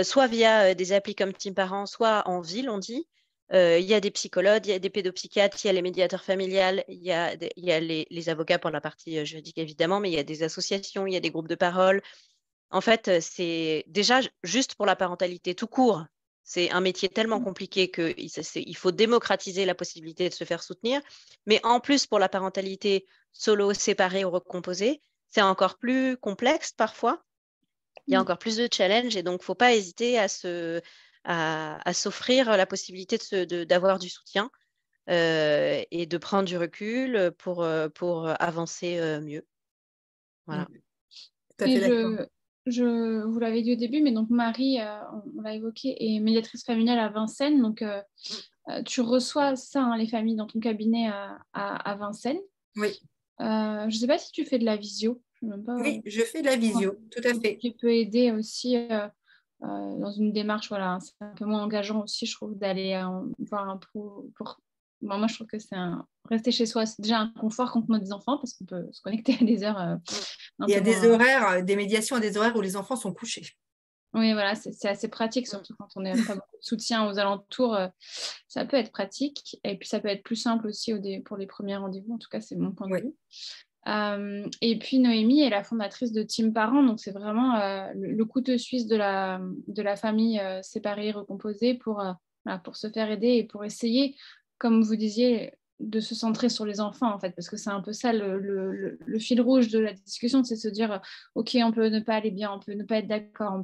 Soit via des applis comme Team Parents, soit en ville, on dit. Il y a des psychologues, il y a des pédopsychiatres, il y a les médiateurs familiales, il y a les avocats pour la partie juridique, évidemment, mais il y a des associations, il y a des groupes de parole. En fait, c'est déjà juste pour la parentalité tout court. C'est un métier tellement compliqué qu'il faut démocratiser la possibilité de se faire soutenir. Mais en plus, pour la parentalité solo, séparée ou recomposée, c'est encore plus complexe parfois. Il y a encore plus de challenges et donc il ne faut pas hésiter à s'offrir la possibilité d'avoir du soutien et de prendre du recul pour avancer mieux. Voilà. Tout à fait d'accord. Vous l'avez dit au début, mais donc Marie, on l'a évoqué, est médiatrice familiale à Vincennes. Donc, tu reçois ça, les familles, dans ton cabinet à Vincennes. Oui. Je ne sais pas si tu fais de la visio. Oui, je fais de la visio, tout à fait. Qui peut aider aussi dans une démarche, c'est un peu moins engageant aussi, je trouve, d'aller voir un pro. Moi, je trouve que rester chez soi, c'est déjà un confort quand on a des enfants parce qu'on peut se connecter à des heures. Il y a des horaires, des médiations à des horaires où les enfants sont couchés. Oui, voilà, c'est assez pratique, surtout quand on n'a pas beaucoup de soutien aux alentours. Ça peut être pratique et puis ça peut être plus simple aussi pour les premiers rendez-vous. En tout cas, c'est mon point de vue. Et puis Noémie est la fondatrice de Team Parents, donc c'est vraiment le couteau suisse de la famille séparée, recomposée pour se faire aider et pour essayer, comme vous disiez, de se centrer sur les enfants en fait, parce que c'est un peu ça le fil rouge de la discussion, c'est se dire ok, on peut ne pas aller bien, on peut ne pas être d'accord,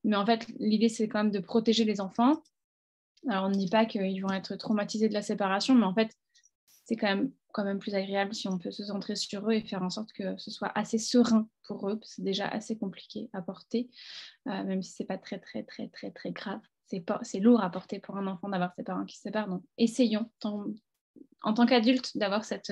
mais en fait l'idée c'est quand même de protéger les enfants. Alors on ne dit pas qu'ils vont être traumatisés de la séparation, mais en fait c'est quand même plus agréable si on peut se centrer sur eux et faire en sorte que ce soit assez serein pour eux. C'est déjà assez compliqué à porter, même si c'est pas très, très, très, très, très grave. C'est lourd à porter pour un enfant d'avoir ses parents qui se séparent. Donc, essayons, en tant qu'adulte, d'avoir cette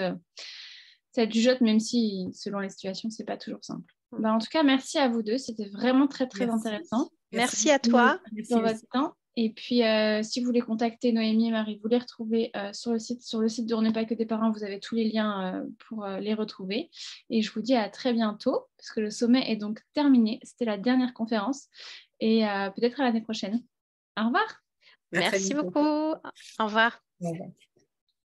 jugeote, même si, selon les situations, c'est pas toujours simple. En tout cas, merci à vous deux. C'était vraiment très, très intéressant. Merci à toi. Pour votre temps. Et puis, si vous voulez contacter Noémie et Marie, vous les retrouvez sur le site de On n'est pas que des parents. Vous avez tous les liens pour les retrouver. Et je vous dis à très bientôt, parce que le sommet est donc terminé. C'était la dernière conférence. Et peut-être à l'année prochaine. Au revoir. Merci beaucoup. Au revoir. Au revoir.